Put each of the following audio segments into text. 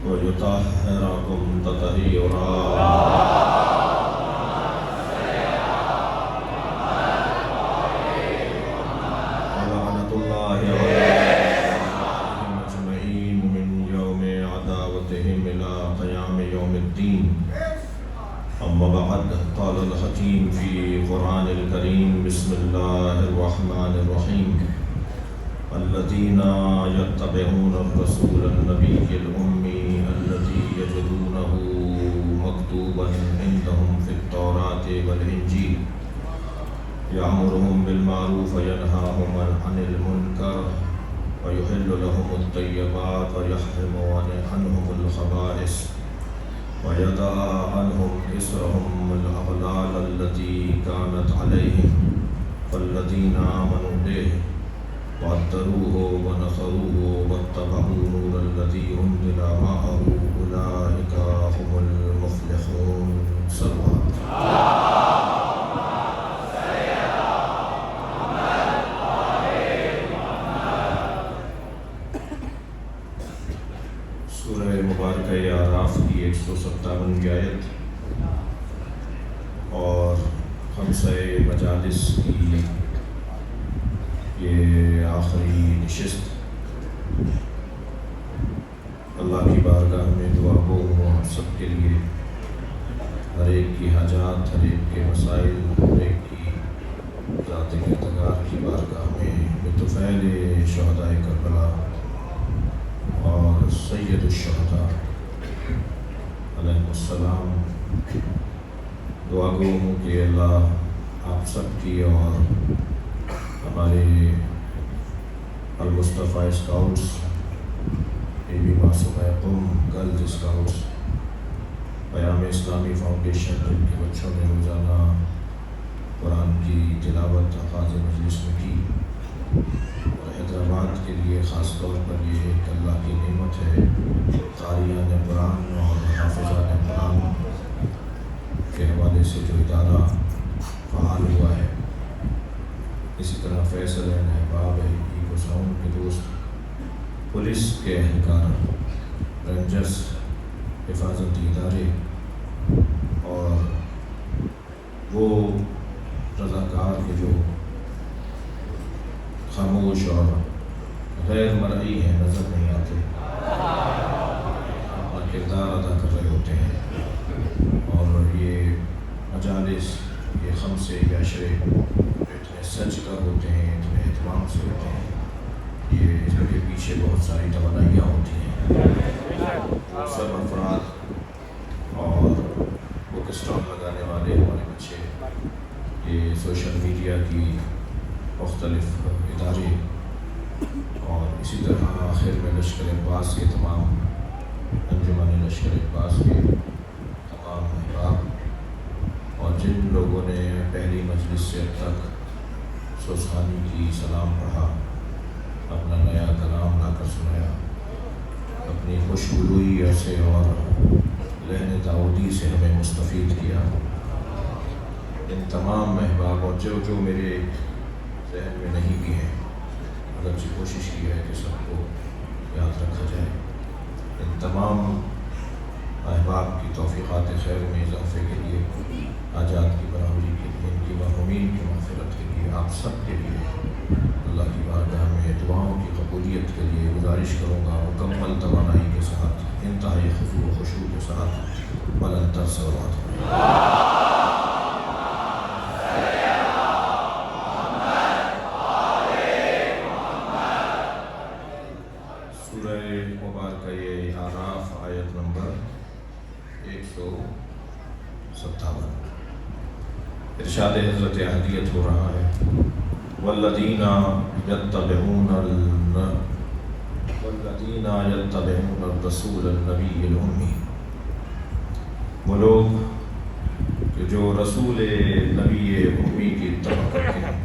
ويطهركم تطهيرا. ولعنة الله عليهم أجمعين من يوم عداوتهم إلى قيام يوم الدين. أما بعد، قال الحكيم في قرآن الكريم: بسم الله الرحمن الرحيم. الذين يتبعون الرسول النبي الأمي الذي يجدونه مكتوبا عندهم في التوراة والإنجيل يأمرهم بالمعروف وينهاهم عن المنكر ويحل لهم الطيبات ويحرم عنهم الخبائث ويضع عنهم إصرهم الأغلال التي كانت عليهم فالذين آمنوا به وعذروه ونصروه واتبعوا نور الذي أنزل معه أولئك هم المفلحون. صلوات. سورہ مبارکہ اعراف کی 157 آیت اور خمسہ مجالس کی یہ آخری نشست. اللہ کی بارگاہ میں دعا گو ہوں آپ سب کے لیے، ہر ایک کی حاجات، ہر ایک کے مسائل، ہر ایک کی ذات اقتدار کی بارگاہ میں بطفیل شہداء کربلا اور سید الشہداء علیہ السلام دعا گو ہوں کہ اللہ آپ سب کی اور ہمارے المصطفیٰ اسکاؤٹس، بی بی معصومہ قم گرلز اسکاؤٹس، پیام اسلامی فاؤنڈیشن جن کے بچوں نے روزانہ قرآن کی تلاوت آغاز مجلس میں کی، اور حیدرآباد کے لیے خاص طور پر یہ ایک اللہ کی نعمت ہے قاریان قرآن اور حافظان قرآن کے حوالے سے جو ادارہ فعال ہوا ہے. اسی طرح فیصل احباب ہے ایکو ساؤنڈ کے دوست، پولیس کے اہلکار، رینجرز، حفاظتی ادارے اور وہ رضاکار کے جو خاموش اور غیر مرئی ہیں، نظر نہیں آتے، اپنا کردار ادا کر رہے ہوتے ہیں. اور یہ مجالس، یہ خمسے عشرے سچ کر ہوتے ہیں، اتنے اہتمام سے ہوتے ہیں. یہ اس کے پیچھے بہت ساری توانائیاں ہوتی ہیں. سب افراد اور بک اسٹال لگانے والے ہمارے بچے، یہ سوشل میڈیا کی مختلف ادارے، اور اسی طرح آخر میں لشکر عباس کے تمام انجمن لشکر عباس کے تمام احباب، اور جن لوگوں نے پہلی مجلس سے اب تک سوسخانی کی سلام پڑھا، اپنا نیا کلام لا کر سنایا، اپنی خوشگوئی سے اور لہن داؤدی سے ہمیں مستفید کیا، ان تمام احباب اور جو میرے ذہن میں نہیں بھی ہیں، اگرچہ کوشش کی ہے کہ سب کو یاد رکھا جائے، ان تمام احباب کی توفیقات خیر میں اضافے کے لیے، حاجات کی برابری کے لیے، ان کی محرومین کی مغفرت کے لیے، آپ سب کے لیے اللہ کی بارگاہ میں دعاؤں کی قبولیت کے لیے گزارش کروں گا مکمل توانائی کے ساتھ، انتہائی خضوع و خشوع کے ساتھ بلند تر صلوات. سورہ مبارکہ اعراف آیت نمبر 157. ارشاد حضرت احدیت ہو رہا ہے: والذین یتبعون الرسول النبی الامی. وہ لوگ کہ جو رسول نبی امی کی اتباع کرتے ہیں.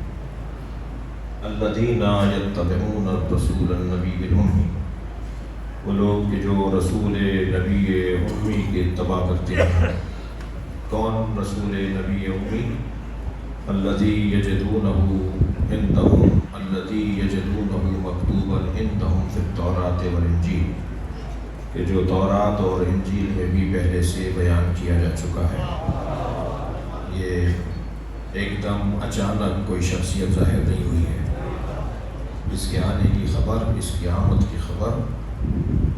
الذین یتبعون الرسول النبی الامی، وہ لوگ کہ جو رسول نبی امی کی اتباع کرتے ہیں. کون رسول نبی امی؟ الذی یجدونہ مکتوبا عندہم فی التوراۃ والانجیل. کہ جو تورات اور انجیل میں بھی پہلے سے بیان کیا جا چکا ہے۔ یہ ایک دم اچانک کوئی شخصیت ظاہر نہیں ہوئی ہے۔ اس کے آنے کی خبر، اس کی آمد کی خبر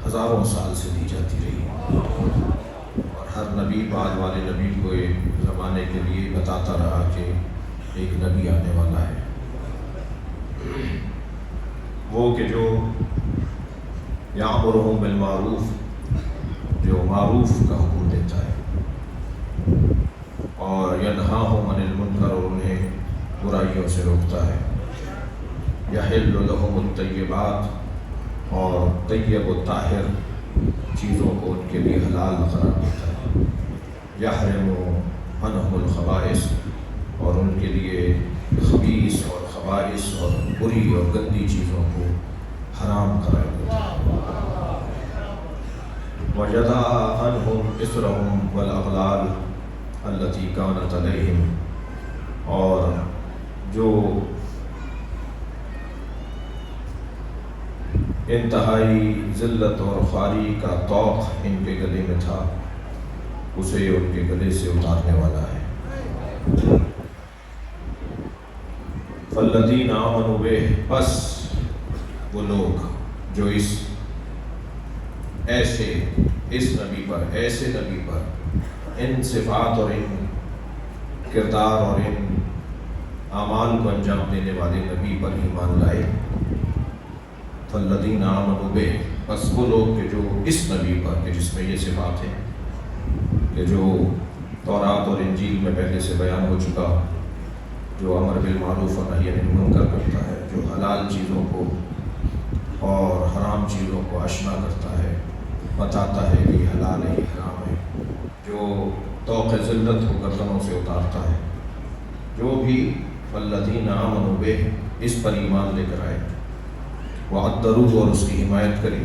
ہزاروں سال سے دی جاتی رہی، اور ہر نبی بعد والے نبی کو ایک زمانے کے لیے بتاتا رہا کہ ایک نبی آنے والا ہے، وہ کہ جو یامرہم بالمعروف، جو معروف کا حکم دیتا ہے، اور ینہاہم عن المنکر، اور انہیں برائیوں سے روکتا ہے، یحل لہم الطیبات، اور طیب و طاہر چیزوں کو ان کے لیے حلال قرار دیتا ہے، یحرم عنہم الخبائث، اور ان کے لیے خبیث اور خبائث اور بری اور گندی چیزوں کو حرام قرار دیتا ہے، وَيَضَعَ عَنْهُمْ إِصْرَهُمْ وَالْأَغْلَالَ الَّتِي كَانَتْ عَلَيْهِمْ، اور جو انتہائی ذلت اور خواری کا طوق ان کے گلے میں تھا، اسے ان کے گلے سے اتارنے والا ہے۔ فَالَّذِينَ آمَنُوا بِهِ، بس وہ لوگ جو اس نبی پر، ایسے نبی پر ان صفات اور ان کردار اور ان اعمال کو انجام دینے والے نبی پر ایمان لائے، فالذین آمنوا بہ، بس وہ لوگ کہ جو اس نبی پر، کہ جس میں یہ صفات ہیں، کہ جو تورات اور انجیل میں پہلے سے بیان ہو چکا، جو امر بالمعروف اور نہی عن المنکر کرتا ہے، جو حلال چیزوں کو اور حرام چیزوں کو آشنا کرتا ہے، بتاتا ہے کہ یہ حلال ہے، یہ حرام ہے، جو طوق ذلت کو گردنوں سے اتارتا ہے، جو بھی فالذین آمنوا بہ اس پر ایمان لے کر آئے، وعدروا، اور اس کی حمایت کرے،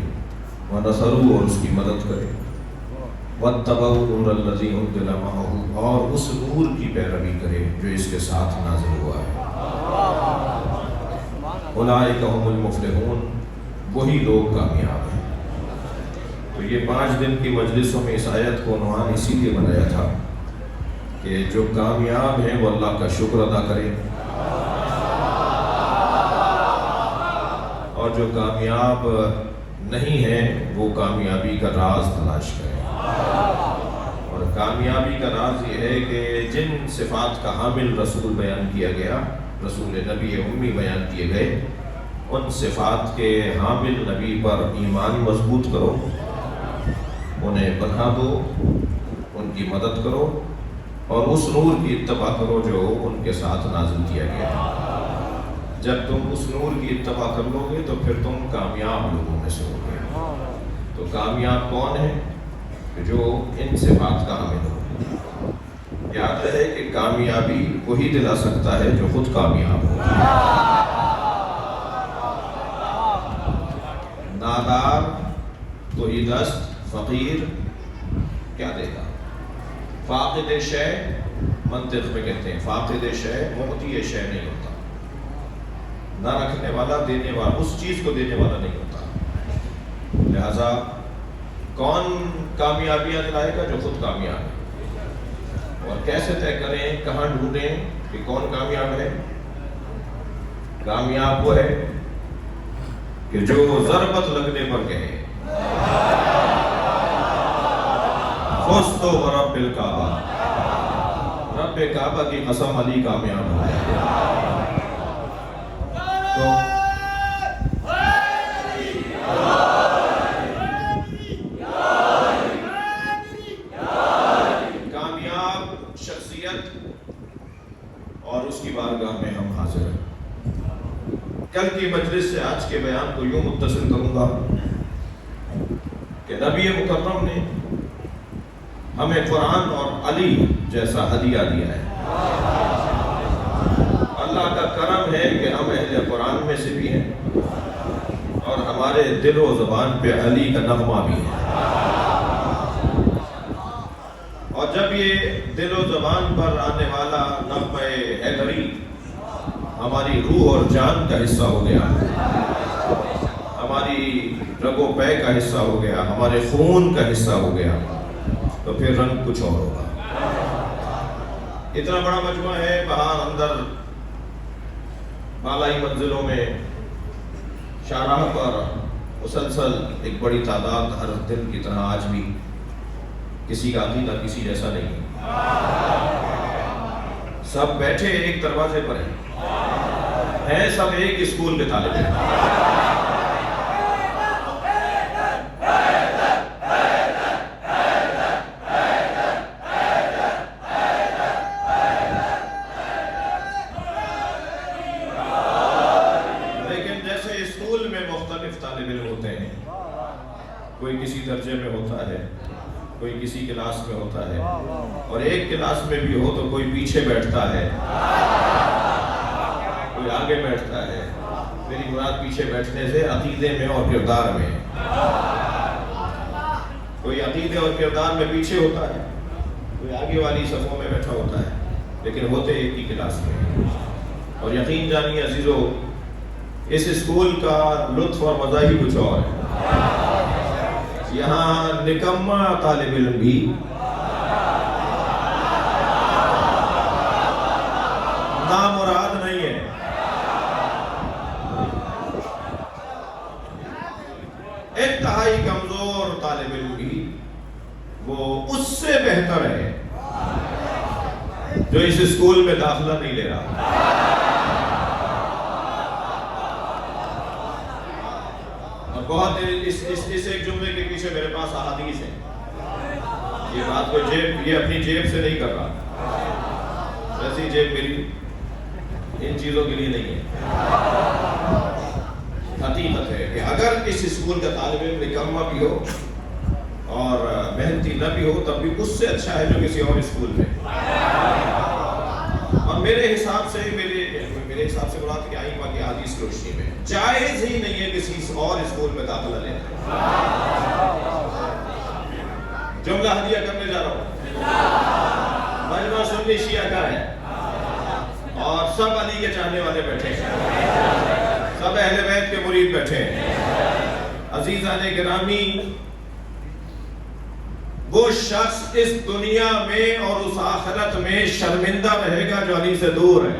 ونصروا، اور اس کی مدد کرے، واتبعوا النور الذی انزل معہ، اور اس نور کی پیروی کرے جو اس کے ساتھ نازل ہوا ہے، اولئک ھم المفلحون، وہی لوگ کامیاب ہیں۔ تو یہ 5 دن کی مجلسوں میں اس آیت کو عنوان اسی لیے بنایا تھا کہ جو کامیاب ہیں وہ اللہ کا شکر ادا کریں، اور جو کامیاب نہیں ہیں وہ کامیابی کا راز تلاش کریں۔ اور کامیابی کا راز یہ ہے کہ جن صفات کا حامل رسول بیان کیا گیا، رسول نبی امی بیان کیے گئے، ان صفات کے حامل نبی پر ایمان مضبوط کرو، انہیں بنا دو، ان کی مدد کرو، اور اس نور کی اتباع کرو جو ان کے ساتھ نازل کیا گیا ہے۔ جب تم اس نور کی اتباع کر لو گے تو پھر تم کامیاب لوگوں میں سے ہو گے۔ تو کامیاب کون ہے؟ کہ جو ان صفات کا حامل ہو۔ یاد رہے کہ کامیابی وہی دلا سکتا ہے جو خود کامیاب ہو۔ نادار تو دست، فقیر کیا دے گا؟ فاقد شے، منطق میں کہتے ہیں فاقد شے معطی شے نہیں ہوتا، نہ رکھنے والا دینے والا، اس چیز کو دینے والا نہیں ہوتا۔ لہذا کون کامیابیاں دلائے گا؟ جو خود کامیاب ہے۔ اور کیسے طے کریں، کہاں ڈھونڈیں کہ کون کامیاب ہے؟ کامیاب وہ ہے کہ جو ضربت لگنے پر کہے فزت برب الکعبہ، رب کعبہ کی قسم علی کامیاب ہو گیا۔ کامیاب شخصیت اور اس کی بارگاہ میں ہم حاضر ہیں۔ کل کی مجلس سے آج کے بیان کو یوں متصل کروں گا کہ نبی مکرم نے ہمیں قرآن اور علی جیسا ہدیہ دیا ہے۔ اللہ کا کرم ہے کہ ہم اہل قرآن میں سے بھی ہیں اور ہمارے دل و زبان پہ علی کا نغمہ بھی ہے، اور جب یہ دل و زبان پر آنے والا نغمہ حیدری ہماری روح اور جان کا حصہ ہو گیا، ہماری ہماری رگ و پے کا حصہ ہو گیا، ہمارے خون کا حصہ ہو گیا، تو پھر رنگ کچھ اور ہوگا۔ اتنا بڑا مجموعہ ہے، باہر اندر بالائی منزلوں میں شاہراہ پر مسلسل ایک بڑی تعداد ہر دن کی طرح آج بھی کسی کا عقیدہ کسی جیسا نہیں ہے، سب بیٹھے ایک دروازے پر ہیں سب ایک اسکول کے طالب ہیں۔ لیکن جیسے اسکول میں مختلف طالب علم ہوتے ہیں، کوئی کسی درجے میں ہوتا ہے، کوئی کسی کلاس میں ہوتا ہے، اور ایک کلاس میں بھی ہو تو کوئی پیچھے بیٹھتا ہے، کوئی آگے بیٹھتا ہے۔ میری مراد پیچھے بیٹھنے سے عقیدے میں اور کردار میں، کوئی عقیدے اور کردار میں پیچھے ہوتا ہے، کوئی آگے والی صفوں میں بیٹھا ہوتا ہے، لیکن ہوتے ایک ہی کلاس میں۔ اور یقین جانیے عزیزو، اس اسکول کا لطف اور مزہ ہی کچھ اور ہے۔ یہاں نکما طالب علم بھی نامراد نہیں ہے، انتہائی کمزور طالب علم بھی وہ اس سے بہتر ہے جو اس اسکول میں داخلہ نہیں لے رہا۔ اور بہت اس ایک جملے کے پیچھے میرے پاس احادیث ہیں، یہ بات کو یہ اپنی جیب سے نہیں کر رہا، ایسی جیب میری ان چیزوں کے لیے نہیں ہے۔ حقیقت ہے کہ اگر اس اسکول کا طالب علم نکما بھی ہو اور محنتی نہ بھی ہو، تب بھی اس سے اچھا ہے جو کسی اور اسکول میں۔ اور میرے حساب سے مراد کہ آئین کی حدیث کی روشنی میں جائز ہی نہیں ہے کسی اور اسکول میں داخلہ لینا۔ جملہ ہدیہ کرنے جا رہا ہوں، مجمع سنی شیعہ کا ہے اور سب علی کے چاہنے والے بیٹھے ہیں، سب اہل بیت کے مرید بیٹھے ہیں۔ عزیزان گرامی، وہ شخص اس دنیا میں اور اس آخرت میں شرمندہ رہے گا جو علی سے دور ہے۔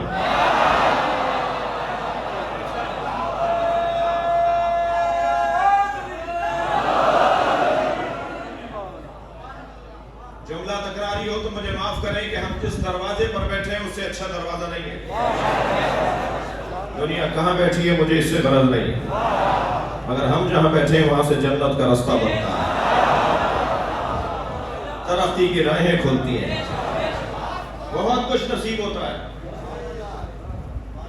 جملہ تکراری ہو تو مجھے معاف کریں کہ ہم جس دروازے پر بیٹھے ہیں اس سے اچھا دروازہ نہیں ہے۔ دنیا کہاں بیٹھی ہے مجھے اس سے غرض نہیں ہے، مگر ہم جہاں بیٹھے ہیں وہاں سے جنت کا رستہ بنتا ہے، ترقی کی راہیں کھلتی ہیں، بہت کچھ نصیب ہوتا ہے۔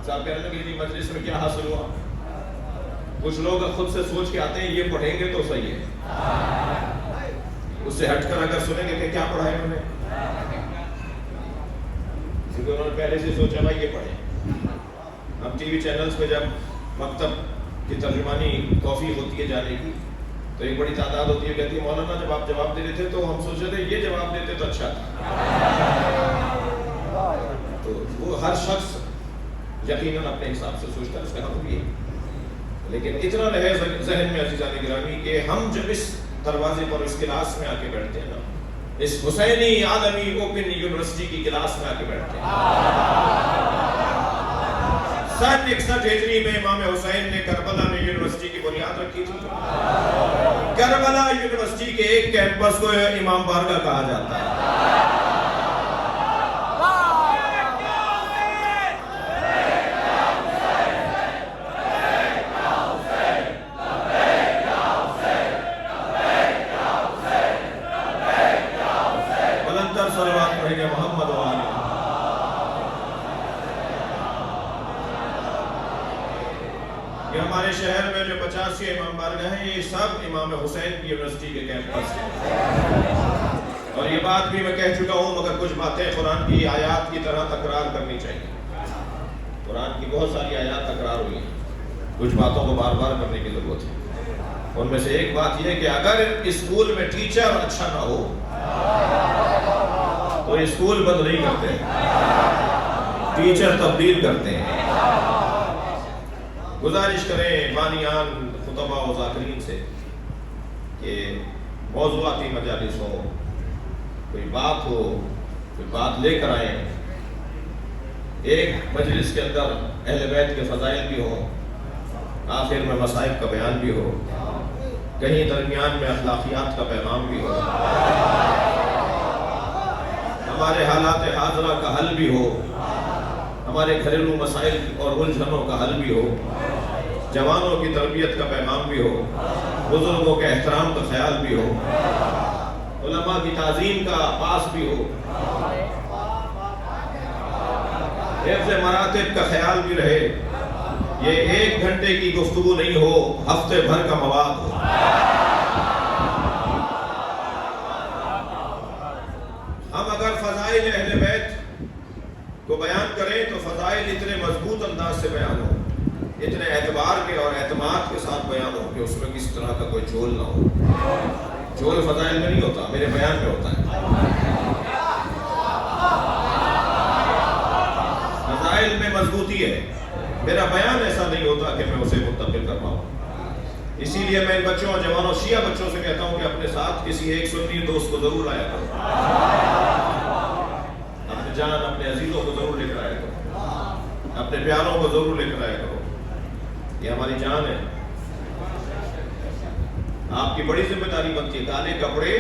صاحب کہنے لگے مجلس میں کیا حاصل ہوا؟ کچھ لوگ خود سے سوچ کے آتے ہیں یہ پڑھیں گے تو صحیح ہے، اس سے ہٹ کر اگر سنیں گے کہ کیا پڑھا ہے انہوں نے، کیونکہ انہوں نے پہلے سے سوچا بھائی یہ پڑھیں۔ اب ٹی وی چینلز پہ جب مکتب کی ترجمانی توفیق ہوتی ہے جانے کی، تو ایک بڑی تعداد ہوتی ہے، کہتی ہے مولانا جب آپ جواب دے رہے تھے تو ہم سوچ رہے تھے یہ جواب دیتے تو اچھا تھا۔ تو وہ ہر شخص یقیناً اپنے حساب سے سوچتا ہے، اس کا حق بھی ہے، لیکن اتنا رہے ذہن میں عزیزان گرامی کہ ہم جب اس دروازے پر اس کلاس میں آ کے بیٹھتے ہیں نا، اس حسینی عالمی اوپن یونیورسٹی کی کلاس میں آ کے بیٹھتے ہیں، 61 ہجری میں امام حسین نے کربلا میں یونیورسٹی کی بنیاد رکھی تھی۔ کربلا یونیورسٹی کے ایک کیمپس کو امام بارگاہ کہا جاتا ہے۔ بلندر صلوات پڑھیں گے محمد و آلہ۔ یہ ہمارے شہر میں جو 85 امام بارگاہ ہیں، یہ سب امام حسین کی یونیورسٹی کے کیمپس ہیں۔ اور یہ بات بھی میں کہہ چکا ہوں، مگر کچھ باتیں قرآن کی آیات کی طرح تکرار کرنی چاہیے۔ قرآن کی بہت ساری آیات تکرار ہوئی ہیں، کچھ باتوں کو بار بار کرنے کی ضرورت ہے۔ ان میں سے ایک بات یہ ہے کہ اگر اسکول میں ٹیچر اچھا نہ ہو تو اسکول بند نہیں کرتے، ٹیچر تبدیل کرتے ہیں۔ گزارش کریں بانیان خطبہ و ذاکرین سے کہ موضوعاتی مجالس ہو، کوئی بات ہو، کوئی بات لے کر آئیں، ایک مجلس کے اندر اہل بیت کے فضائل بھی ہوں، آخر میں مصائب کا بیان بھی ہو، کہیں درمیان میں اخلاقیات کا پیغام بھی ہو، ہمارے حالات حاضرہ کا حل بھی ہو، ہمارے گھریلو مسائل اور الجھنوں کا حل بھی ہو، جوانوں کی تربیت کا پیغام بھی ہو، بزرگوں کے احترام کا خیال بھی ہو، علماء کی تعظیم کا پاس بھی ہو، حفظ مراتب کا خیال بھی رہے۔ یہ 1 گھنٹے کی گفتگو نہیں ہو، ہفتے بھر کا مواد ہو۔ ہم اگر فضائل اہل بیت کو بیان کریں تو فضائل اتنے مضبوط انداز سے بیان ہو، اتنے اعتبار کے اور اعتماد کے ساتھ بیان ہو کہ اس میں کس طرح کا کوئی جھول نہ ہو۔ جھول فضائل میں نہیں ہوتا، میرے بیان میں ہوتا ہے۔ فضائل میں مضبوطی ہے، میرا بیان ایسا نہیں ہوتا کہ میں اسے منتقل کر پاؤں۔ اسی لیے میں ان بچوں اور جوانوں شیعہ بچوں سے کہتا ہوں کہ اپنے ساتھ کسی ایک سنی دوست کو ضرور لایا کرو، اپنے جان اپنے عزیزوں کو ضرور لے کر آیا کرو، اپنے پیاروں کو ضرور لے کر آیا کرو۔ یہ ہماری جان ہے، آپ کی بڑی ذمہ داری بنتی ہے۔ کالے کپڑے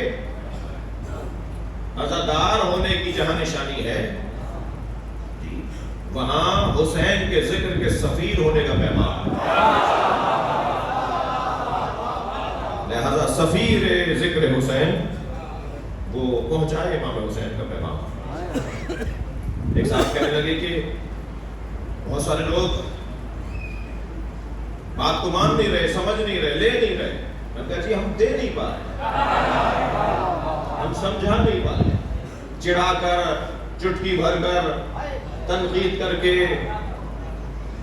عزادار ہونے کی جہاں نشانی ہے، وہاں حسین کے ذکر کے سفیر ہونے کا پیغام ہے۔ لہذا سفیر ذکر حسین وہ پہنچائے امام حسین کا پیغام۔ ایک صاحب کہنے لگے کہ بہت سارے لوگ بات کو مان نہیں رہے، سمجھ نہیں رہے، لے نہیں رہے۔ میں کہا جی ہم دے نہیں پا رہے، ہم سمجھا نہیں پا رہے۔ چڑھا کر، چٹکی بھر کر، تنقید کر کے،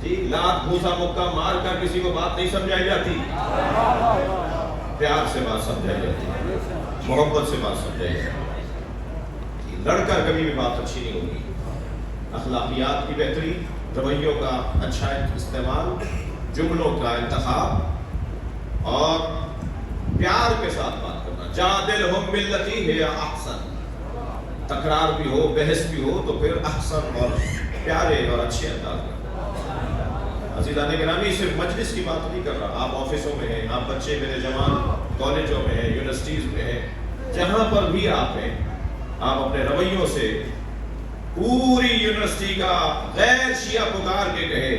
جی لات گھوسا مکہ مار کر کسی کو بات نہیں سمجھائی جاتی، پیار سے بات سمجھائی جاتی، محبت سے بات سمجھائی جاتی۔ لڑ کر کبھی بھی بات اچھی نہیں ہوگی۔ اخلاقیات کی بہتری، رویوں کا اچھا استعمال، جملوں کا انتخاب اور پیار کے ساتھ بات کرنا۔ جادلہم باللتی ہی احسن، تکرار بھی ہو، بحث بھی ہو تو پھر احسن اور پیارے اور اچھے انداز میں۔ عزیزان گرامی، صرف مجلس کی بات نہیں کر رہا، آپ آفسوں میں ہیں، آپ بچے میرے جوان کالجوں میں ہیں، یونیورسٹیز میں ہیں، جہاں پر بھی آپ ہیں، آپ اپنے رویوں سے پوری یونیورسٹی کا غیر شیعہ پکار کے کہے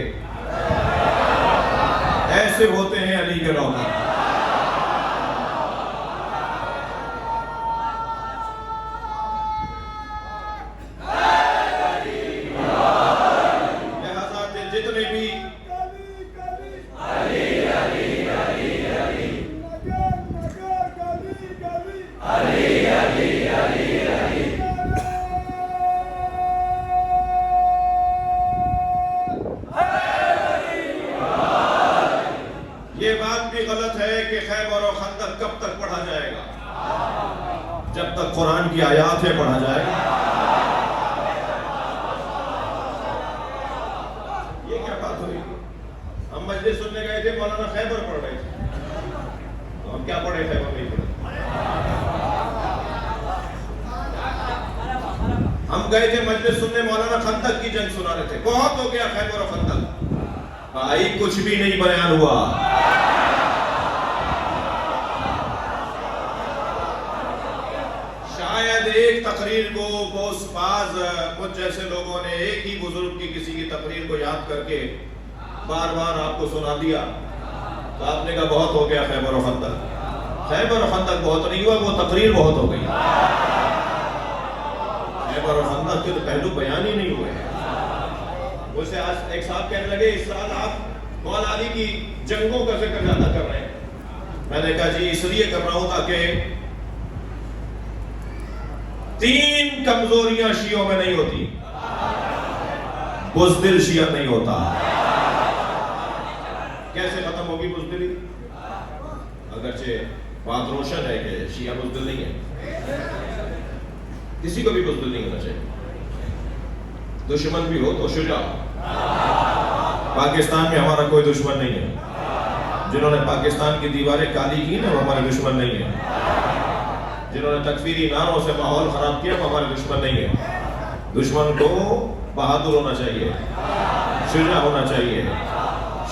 ایسے ہوتے ہیں علی کے نوکر۔ یہ بات بھی غلط ہے کہ خیبر و خندق کب تک پڑھا جائے گا؟ جب تک قرآن کی آیات ہے پڑھا جائے گا۔ یہ کیا بات ہوئی؟ ہم مجلس سننے گئے تھے، مولانا خیبر پڑھ رہے تھے، تو ہم کیا پڑھے؟ خیبر نہیں پڑھے۔ ہم گئے تھے مجلس سننے، مولانا خندق کی جنگ سنا رہے تھے، بہت ہو گیا خیبر و خندق، بھائی کچھ بھی نہیں بیان ہوا۔ شاید ایک تقریر کو بوس باز کچھ جیسے لوگوں نے ایک ہی بزرگ کی کسی کی تقریر کو یاد کر کے بار بار آپ کو سنا دیا، تو آپ نے کہا بہت ہو گیا خیبر و خندق۔ خیبر و خندق بہت نہیں ہوا، وہ تقریر بہت ہو گئی۔ خیبر و خندق کے تو پہلو بیان ہی نہیں ہوئے۔ اسے آج ایک صاحب کہنے لگے اس سال آپ مولا علی کی جنگوں کا ذکر زیادہ کر رہے ہیں۔ میں نے کہا جی اس لیے کر رہا ہوں تاکہ 3 کمزوریاں شیعوں میں نہیں ہوتی۔ بزدل شیعہ نہیں ہوتا۔ کیسے ختم ہوگی بزدلی؟ اگرچہ بات روشن ہے کہ شیعہ بزدل نہیں ہے، کسی کو بھی بزدل نہیں ہونا چاہیے، دشمن بھی ہو تو شجاع۔ پاکستان میں ہمارا کوئی دشمن نہیں ہے، جنہوں نے پاکستان کی دیواریں کالی کی نا وہ ہمارے دشمن نہیں ہیں. جنہوں نے تکفیری نعروں سے ماحول خراب کیا وہ ہمارے دشمن نہیں ہیں. دشمن کو بہادر ہونا چاہیے, شجاع ہونا چاہیے.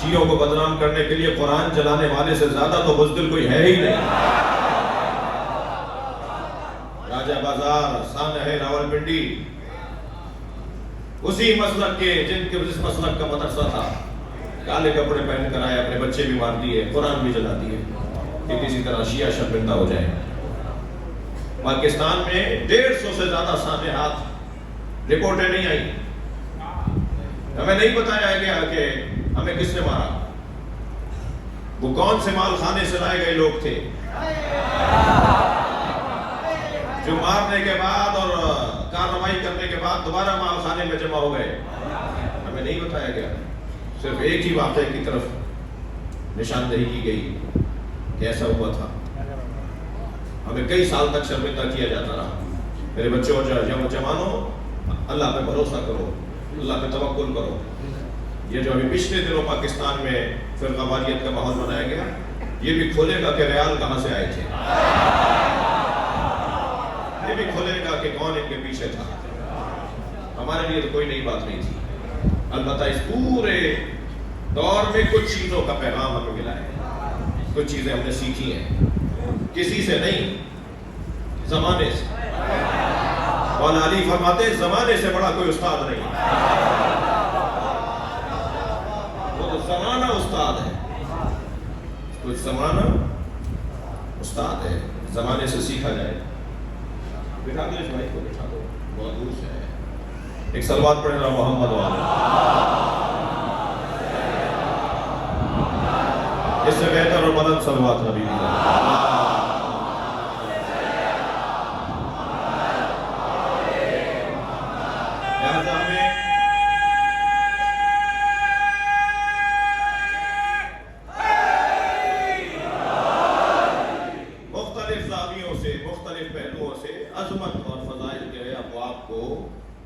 شیعوں کو بدنام کرنے کے لیے قرآن چلانے والے سے زیادہ تو بزدل کوئی ہے ہی نہیں. راجہ بازار, سانحہ راولپنڈی, اسی مسلک کے جن کے جس مسلک کا مدرسہ تھا, کالے کپڑے پہن کر آئے, اپنے بچے بھی مار دیے, قرآن بھی جلا دیے کہ کسی طرح شیعہ شرمندہ ہو جائے. پاکستان میں 150 سے زیادہ سانحات رپورٹیں نہیں آئی. ہمیں نہیں بتایا گیا کہ ہمیں کس نے مارا, وہ کون سے مال خانے سے لائے گئے لوگ تھے جو مارنے کے بعد اور کارروائی کرنے کے بعد دوبارہ مال خانے میں جمع ہو گئے. ہمیں نہیں بتایا گیا. صرف ایک ہی واقعے کی طرف نشاندہی کی گئی کہ ایسا ہوا تھا. ہمیں کئی سال تک شرمندہ کیا جاتا رہا. میرے بچوں اور جوانوں, اللہ پہ بھروسہ کرو, اللہ پہ توکل کرو. یہ جو ابھی پچھلے دنوں پاکستان میں فرقہ واریت کا ماحول بنایا گیا, یہ بھی کھولے گا کہ ریال کہاں سے آئے تھے. یہ بھی کھولے گا کہ کون ان کے پیچھے تھا. ہمارے لیے تو کوئی نئی بات نہیں تھی. البتہ اس پورے دور میں کچھ چیزوں کا پیغام ہمیں ملا ہے, کچھ چیزیں ہم نے سیکھی ہیں, کسی سے نہیں, زمانے سے. مولانا علی فرماتے ہیں زمانے سے بڑا کوئی استاد نہیں, وہ تو زمانہ استاد ہے. کچھ زمانہ استاد ہے, زمانے سے سیکھا جائے. بٹھا دو اس بھائی کو, بٹھا دو, بہت دور سے ہے. ایک صلوات پڑھیں نا محمد والے. اس سے بہتر اور بلند صلوات نبی کی. مختلف زاویوں سے, مختلف پہلوؤں سے عظمت اور فضائل کے ابواب کو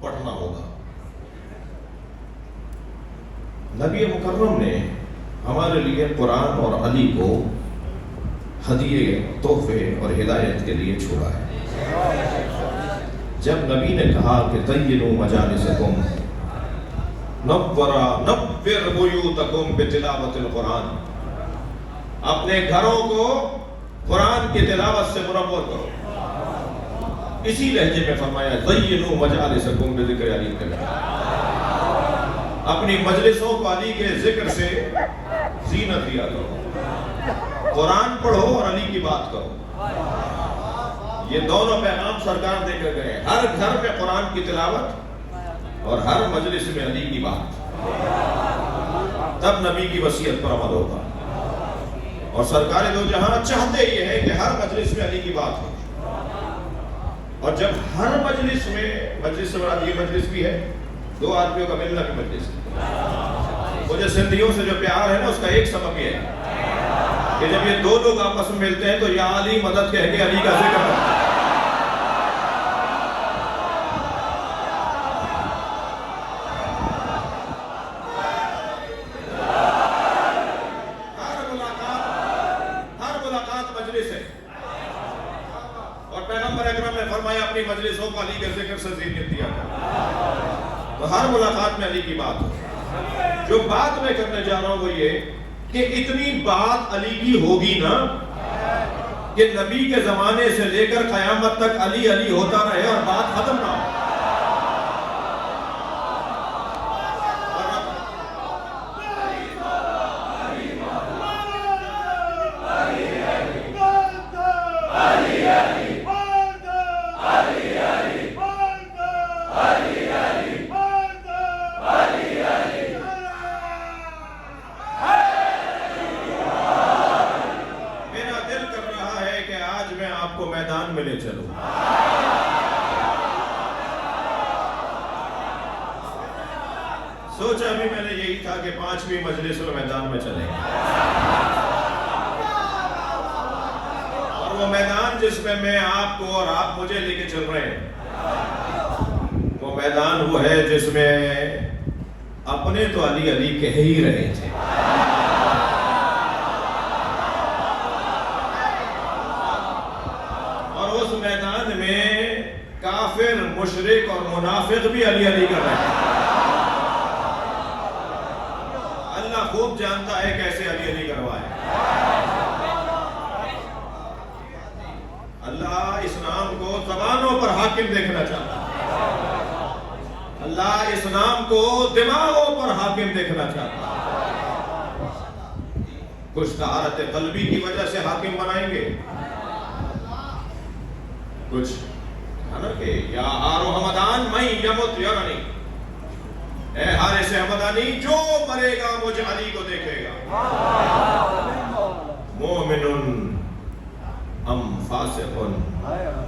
پڑھنا ہوگا. نبی مکرم نے ہمارے لیے قرآن اور علی کو ہدیے, تحفے اور ہدایت کے لیے چھوڑا ہے. جب نبی نے کہا کہ زینوا مجالسکم نور بیوتکم بتلاوت القرآن, اپنے گھروں کو قرآن کی تلاوت سے منور کرو. اسی لہجے میں فرمایا زینوا مجالسکم بذکر علی. اپنی مجلسوں کو علی کے ذکر سے زینت دیا کرو. قرآن پڑھو اور علی کی بات کرو. یہ دونوں پیغام سرکار دے کر گئے. ہر گھر میں قرآن کی تلاوت اور ہر مجلس میں علی کی بات. تب نبی کی وصیت پر عمل ہوگا. اور سرکار دو جہاں چاہتے یہ ہے کہ ہر مجلس میں علی کی بات ہو. اور جب ہر مجلس میں, مجلس سے مراد یہ مجلس بھی ہے 2 آدمیوں کا ملنا کی مجلس. مجھے سندھیوں سے جو پیار ہے نا, اس کا ایک سبب یہ ہے کہ جب یہ 2 لوگ آپس میں ملتے ہیں تو یا علی مدد کہہ کے علی کا ذکر کرتے ہیں. ہر ملاقات مجلس ہے. اور پیغمبر اکرم نے فرمایا اپنی مجلسوں کو علی کے ذکر سے زینت دیا کرو. تو ہر ملاقات میں علی کی بات ہو. جو بات میں کرنے جا رہا ہوں وہ یہ کہ اتنی بات علی کی ہوگی نا کہ نبی کے زمانے سے لے کر قیامت تک علی علی ہوتا رہے اور بات ختم نہ ہو. میدان میں لے چلو. سوچا بھی میں نے یہی تھا کہ 5ویں مجلس میں میدان میں چلیں گے. اور وہ میدان جس میں آپ کو اور آپ مجھے لے کے چل رہے ہیں, وہ میدان وہ ہے جس میں اپنے تو علی علی کہہ ہی رہے تھے, مشرک اور منافق بھی علی علی کر رہے ہیں. اللہ خوب جانتا ہے کیسے علی علی کروائے. اللہ اس نام کو زبانوں پر حاکم دیکھنا چاہتا ہے. اللہ اس نام کو دماغوں پر حاکم دیکھنا چاہتا ہے. کچھ طہارت قلبی کی وجہ سے حاکم بنائیں گے, کچھ ہے نا کہ یا آرو حمدان میں یمت یرنی, اے حارث حمدانی جو مرے گا مجھ علی کو دیکھے گا. مومن ام فاسق,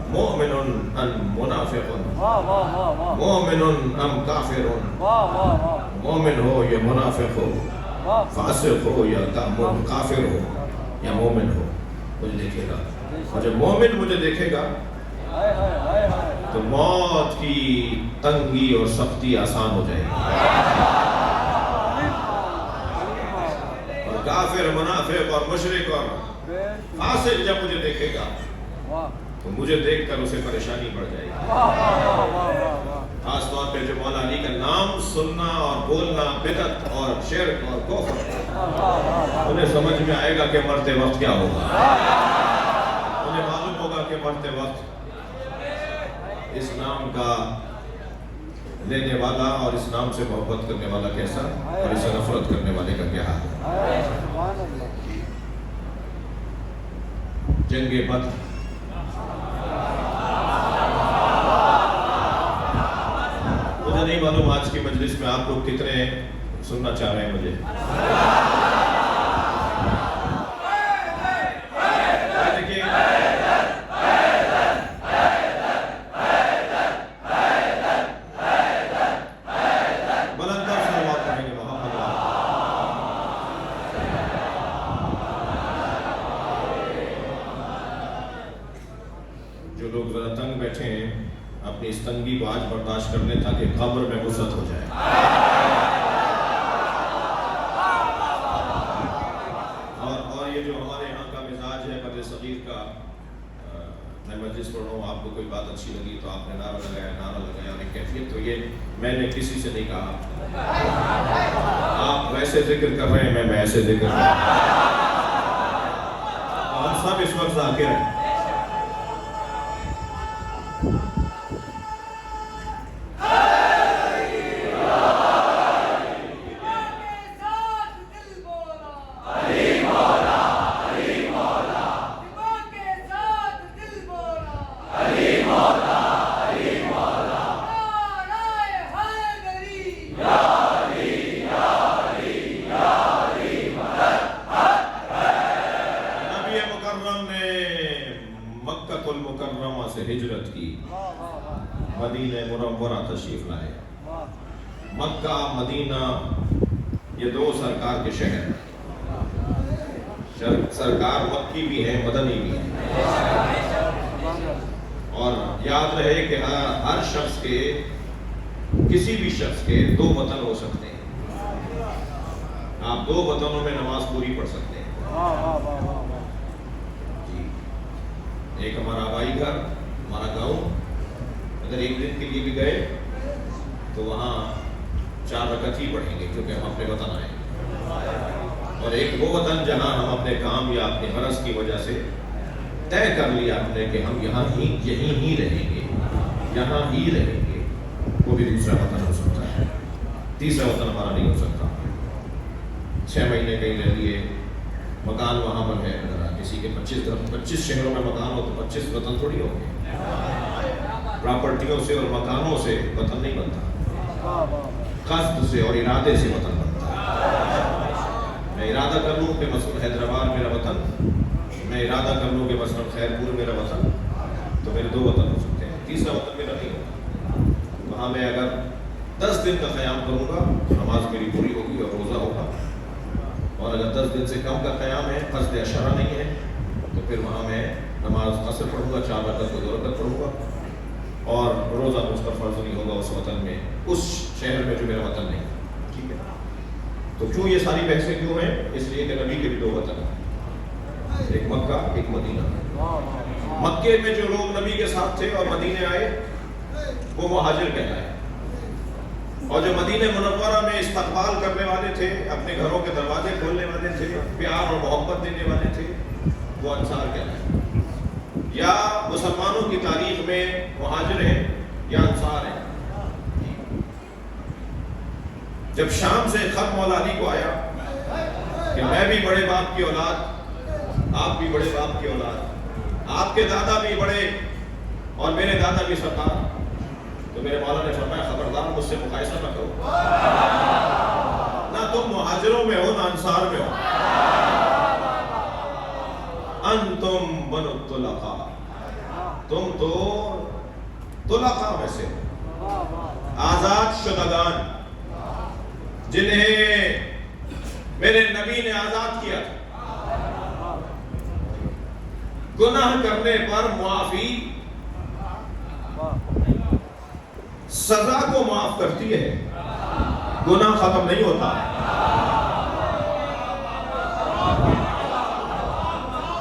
مومن ام منافق, مومن ام کافر, مومن ہو یا منافق ہو, فاسق ہو یا کافر ہو یا مومن ہو, مجھے دیکھے گا. اور جب مومن مجھے دیکھے گا تو موت کی تنگی اور سختی آسان ہو جائے گی. اور کافر, منافق اور مشرک اور فاسق جب مجھے دیکھے گا تو مجھے دیکھ کر اسے پریشانی بڑھ جائے گی. خاص طور پہ جو مولا علی کا نام سننا اور بولنا بدعت اور شرک اور کفر, انہیں سمجھ میں آئے گا کہ مرتے وقت کیا ہوگا. انہیں معلوم ہوگا کہ مرتے وقت اس نام کا لینے والا اور اس نام سے محبت کرنے والا کیسا اور اسے نفرت کرنے والے کا کیا حال ہے. جنگ بدر, مجھے نہیں معلوم آج کی مجلس میں آپ لوگ کتنے سننا چاہ رہے ہیں. مجھے دیکھیے بلندر صلوات پڑھیں گے محمد. جو لوگ ذرا تنگ بیٹھے ہیں اپنی اس تنگی کو آج برداشت کر لیں تاکہ قبر میں وسعت ہو جائے. اور یہ جو ہمارے یہاں کا مزاج ہے قدر صغیر کا, میں مجلس پڑھ رہا ہوں, آپ کو کوئی بات اچھی لگی تو آپ نے نعرہ لگایا اور ایک کیفیت, تو یہ میں نے کسی سے نہیں کہا. آپ ویسے ذکر کر رہے ہیں, میں ایسے ذکر کر رہا ہوں. ہم سب اس وقت ذاکر ہیں. المکرمہ سے ہجرت کی, مدینہ منورہ تشریف لائے. مکہ مدینہ یہ دو سرکار کے شہر, سرکار مکی بھی ہے مدنی بھی ہے. اور یاد رہے کہ ہر شخص کے, کسی بھی شخص کے دو وطن ہو سکتے ہیں. آپ دو وطنوں میں نماز پوری پڑھ سکتے ہیں. ایک ہمارا آبائی گھر, ہمارا گاؤں, اگر ایک دن کے لیے بھی گئے تو وہاں 4 رکعت ہی پڑھیں گے کیونکہ ہم اپنے وطن آئے. اور ایک وہ وطن جہاں ہم اپنے کام یا اپنے غرض کی وجہ سے طے کر لیا ہم نے کہ ہم یہاں ہی یہیں ہی رہیں گے, یہاں ہی رہیں گے, وہ بھی دوسرا وطن ہو سکتا ہے. تیسرا وطن ہمارا نہیں ہو سکتا. 6 مہینے کہیں رہ لیے, مکان وہاں پر ہے, کسی کے 25 شہروں میں مکان ہو تو 25 وطن تھوڑی ہوں گے. پراپرٹیوں سے اور مکانوں سے وطن نہیں بنتا, قصد سے اور ارادے سے وطن بنتا ہے. میں ارادہ کر لوں کہ مثلا حیدرآباد میرا وطن, میں ارادہ کر لوں کہ مثلا خیرپور میرا وطن, تو میرے 2 وطن ہو سکتے ہیں. تیسرا وطن میرا نہیں ہوگا. وہاں میں اگر 10 دن کا قیام کروں گا تو نماز میری پوری ہوگی اور روزہ ہوگا. اور اگر 10 دن سے کم کا قیام ہے, قصد اشارہ نہیں ہے, تو پھر وہاں میں نماز قصر پڑھوں گا, 4 رکعت کو 2 رکعت پڑھوں گا, اور روزہ مجھ پر فرض نہیں ہوگا اس وطن میں, اس شہر میں جو میرا وطن نہیں. ٹھیک ہے. تو کیوں یہ ساری بحثیں کیوں ہیں؟ اس لیے کہ نبی کے بھی 2 وطن ہیں, ایک مکہ ایک مدینہ. مکے میں جو لوگ نبی کے ساتھ تھے اور مدینے آئے وہ مہاجر کہلائے. اور جو مدینہ منورہ میں استقبال کرنے والے تھے، اپنے گھروں کے دروازے کھولنے والے تھے، پیار اور محبت دینے والے تھے، وہ انصار کہلائے. یا مسلمانوں کی تاریخ میں مہاجر ہیں یا انصار ہیں. جب شام سے خط مولا علی کو آیا کہ میں بھی بڑے باپ کی اولاد، آپ بھی بڑے باپ کی اولاد، آپ کے دادا بھی بڑے اور میرے دادا بھی سردار، تو میرے مولا نے فرمایا خبردار مجھ سے مقایسہ نہ کرو، نہ تم مہاجروں میں ہو نہ انصار میں ہو. انتم بنو الطلقاء، تم تو طلقاء میں سے آزاد شدگان جنہیں میرے نبی نے آزاد کیا تھا. گناہ کرنے پر معافی سزا کو معاف کرتی ہے، گناہ ختم نہیں ہوتا.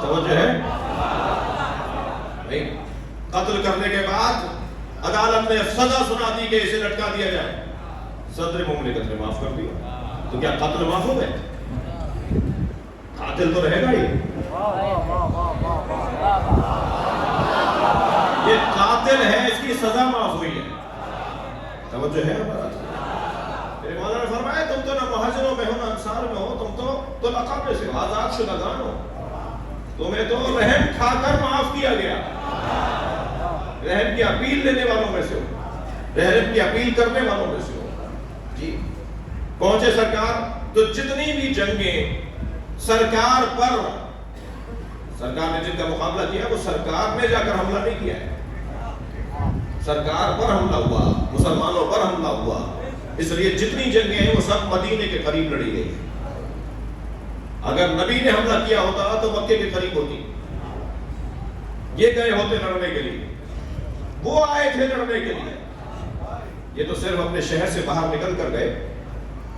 توجہ ہے؟ قتل کرنے کے بعد عدالت نے سزا سنا دی کہ اسے لٹکا دیا جائے، صدر مملکت نے معاف کر دیا. تو کیا قتل معاف ہو گئے؟ قاتل تو رہے گا ہی. یہ قاتل ہے، اس کی سزا معاف ہوئی ہے. توجہ ہے؟ میرے مولا نے فرمایا تم تو نہ مہاجروں میں ہو نہ انصار میں ہو، تم تو طلقاء میں سے ہو، آزاد شدگان ہو. تمہیں تو رحم کھا کر معاف کیا گیا، رحم کی اپیل لینے والوں میں سے ہو، رحم کی اپیل کرنے والوں میں سے ہو. جی پہنچے سرکار تو جتنی بھی جنگیں سرکار پر، سرکار نے جن کا مقابلہ کیا وہ سرکار نے جا کر حملہ نہیں کیا ہے، سرکار پر حملہ ہوا، مسلمانوں پر حملہ ہوا. اس لیے جتنی جنگیں ہیں وہ سب مدینے کے قریب لڑی گئی. اگر نبی نے حملہ کیا ہوتا تو مکے کے قریب ہوتی. یہ گئے ہوتے لڑنے کے لیے، وہ آئے تھے لڑنے کے لیے. یہ تو صرف اپنے شہر سے باہر نکل کر گئے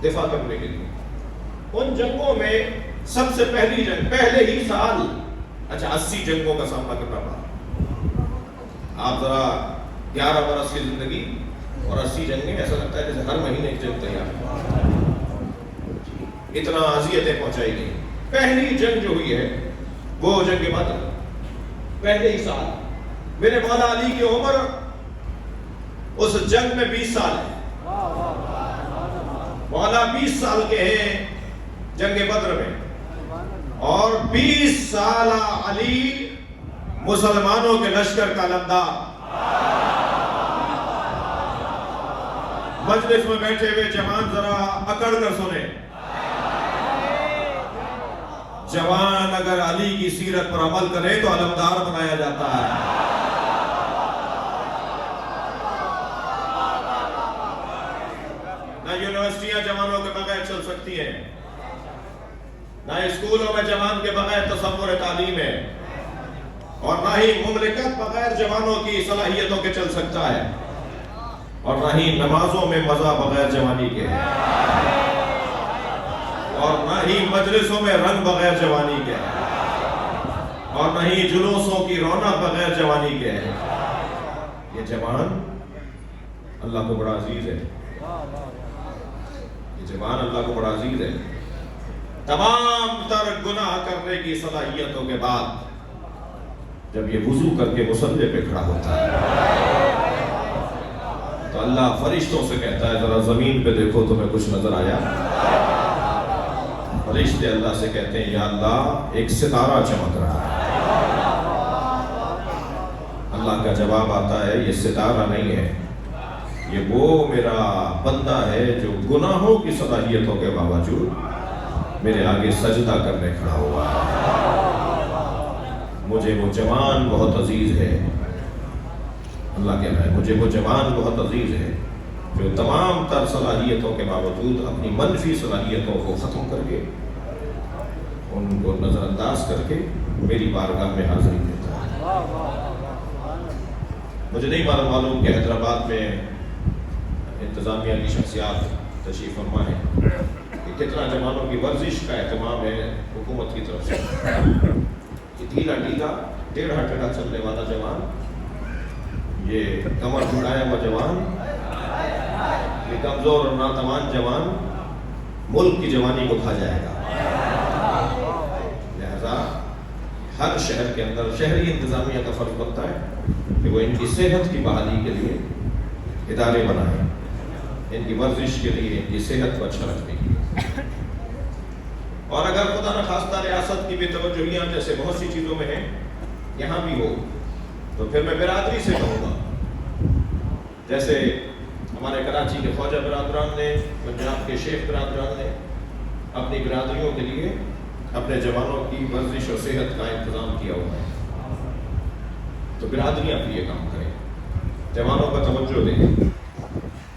دفاع کرنے کے لیے. ان جنگوں میں سب سے پہلی جنگ پہلے ہی سال 80 جنگوں کا سامنا کرنا پڑا. آپ ذرا 11 برس کی زندگی اور 80 جنگیں، ایسا لگتا ہے جیسے ہر مہینے ایک جنگ تیار. اتنا اذیتیں پہنچائی گئی. پہلی جنگ جو ہوئی ہے وہ جنگ بدر، پہلے ہی سال. میرے مولا علی کی عمر اس جنگ میں 20 سال ہے. مولا 20 سال کے ہیں جنگ بدر میں، اور 20 سالہ علی مسلمانوں کے لشکر کا لمدار. مجلس میں بیٹھے ہوئے جوان ذرا اکڑ کر سنیں. جوان اگر علی کی سیرت پر عمل کرے تو علمدار بنایا جاتا ہے. نہ یونیورسٹیاں جوانوں کے بغیر چل سکتی ہیں، نہ اسکولوں میں جوان کے بغیر تصور تعلیم ہے، اور نہ ہی مملکت بغیر جوانوں کی صلاحیتوں کے چل سکتا ہے، اور نہ ہی نمازوں میں مزہ بغیر جوانی کے ہے، اور نہ ہی مجلسوں میں رنگ بغیر جوانی کے ہے، اور نہ ہی جلوسوں کی رونق بغیر جوانی کے ہے. یہ جوان اللہ کو بڑا عزیز ہے، یہ جوان اللہ کو بڑا عزیز ہے. تمام تر گناہ کرنے کی صلاحیتوں کے بعد جب یہ وضو کر کے مصلی پہ کھڑا ہوتا ہے تو اللہ فرشتوں سے کہتا ہے ذرا زمین پہ دیکھو تمہیں کچھ نظر آیا؟ فرشتے اللہ سے کہتے ہیں یا اللہ ایک ستارہ چمک رہا ہے. اللہ کا جواب آتا ہے یہ ستارہ نہیں ہے، یہ وہ میرا بندہ ہے جو گناہوں کی صلاحیتوں کے باوجود میرے آگے سجدہ کرنے کھڑا ہوا ہے. مجھے وہ جوان بہت عزیز ہے. اللہ کہہ رہا ہے مجھے وہ جوان بہت عزیز ہے جو تمام تر صلاحیتوں کے باوجود اپنی منفی صلاحیتوں کو ختم کر کے ان کو نظر انداز کر کے میری بارگاہ میں حاضری دیتا ہے. مجھے نہیں معلوم کہ حیدرآباد میں انتظامیہ کی شخصیات تشریف فرما ہے کہ کتنا جوانوں کی ورزش کا اہتمام ہے حکومت کی طرف سے. یہ ڈھیلا ڈھیلا ٹیڑھا ٹیڑھا چلنے والا جوان یہ کمر جھکایا ہوا جوان، یہ کمزور اور ناتوان جوان ملک کی جوانی کو کھا جائے گا۔ لہذا ہر شہر کے اندر شہری انتظامیہ کا فرض بنتا ہے کہ وہ ان کی صحت کی بحالی کے لیے ادارے بنائیں، ان کی ورزش کے لیے، ان کی صحت کو اچھا رکھنے کے لیے۔ اور اگر خدا نخواستہ ریاست کی بے توجہیاں جیسے بہت سی چیزوں میں ہیں یہاں بھی ہو تو پھر میں برادری سے کہوں گا، جیسے ہمارے کراچی کے خواجہ برادران نے، پنجاب کے شیخ برادران نے اپنی برادریوں کے لیے اپنے جوانوں کی ورزش اور صحت کا انتظام کیا ہوا ہے، تو برادریاں بھی یہ کام کریں، جوانوں کا توجہ دیں،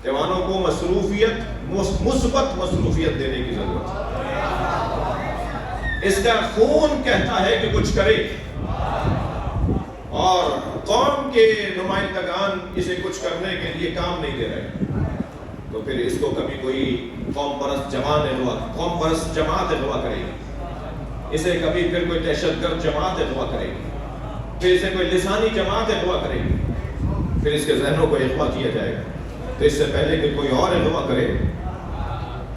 جوانوں کو مصروفیت، مثبت مصروفیت دینے کی ضرورت ہے۔ اس کا خون کہتا ہے کہ کچھ کرے، اور قوم کے نمائندگان اسے کچھ کرنے کے لیے کام نہیں دے رہے، تو پھر اس کو کبھی کوئی قوم پرست جماعت اغوا کرے گی، اسے کبھی پھر کوئی دہشت گرد جماعت اغوا کرے گی، پھر اسے کوئی لسانی جماعت اغوا کرے گی، پھر اس کے ذہنوں کو اغوا کیا جائے گا۔ تو اس سے پہلے کہ کوئی اور اغوا کرے،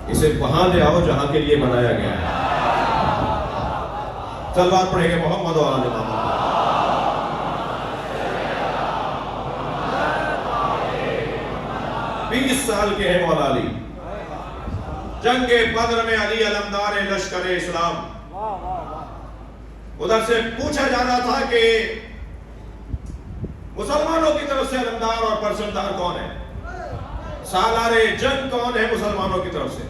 اسے وہاں لے آؤ جہاں کے لیے بنایا گیا ہے۔ صلوات پڑھیں گے محمد و آل محمد۔ 20 سال کے ہیں مولا علی، جنگ بدر میں علی علمدار لشکر اسلام۔ ادھر سے پوچھا جا رہا تھا کہ مسلمانوں کی طرف سے علمدار اور پرچمدار کون ہے، سالار جنگ کون ہے مسلمانوں کی طرف سے؟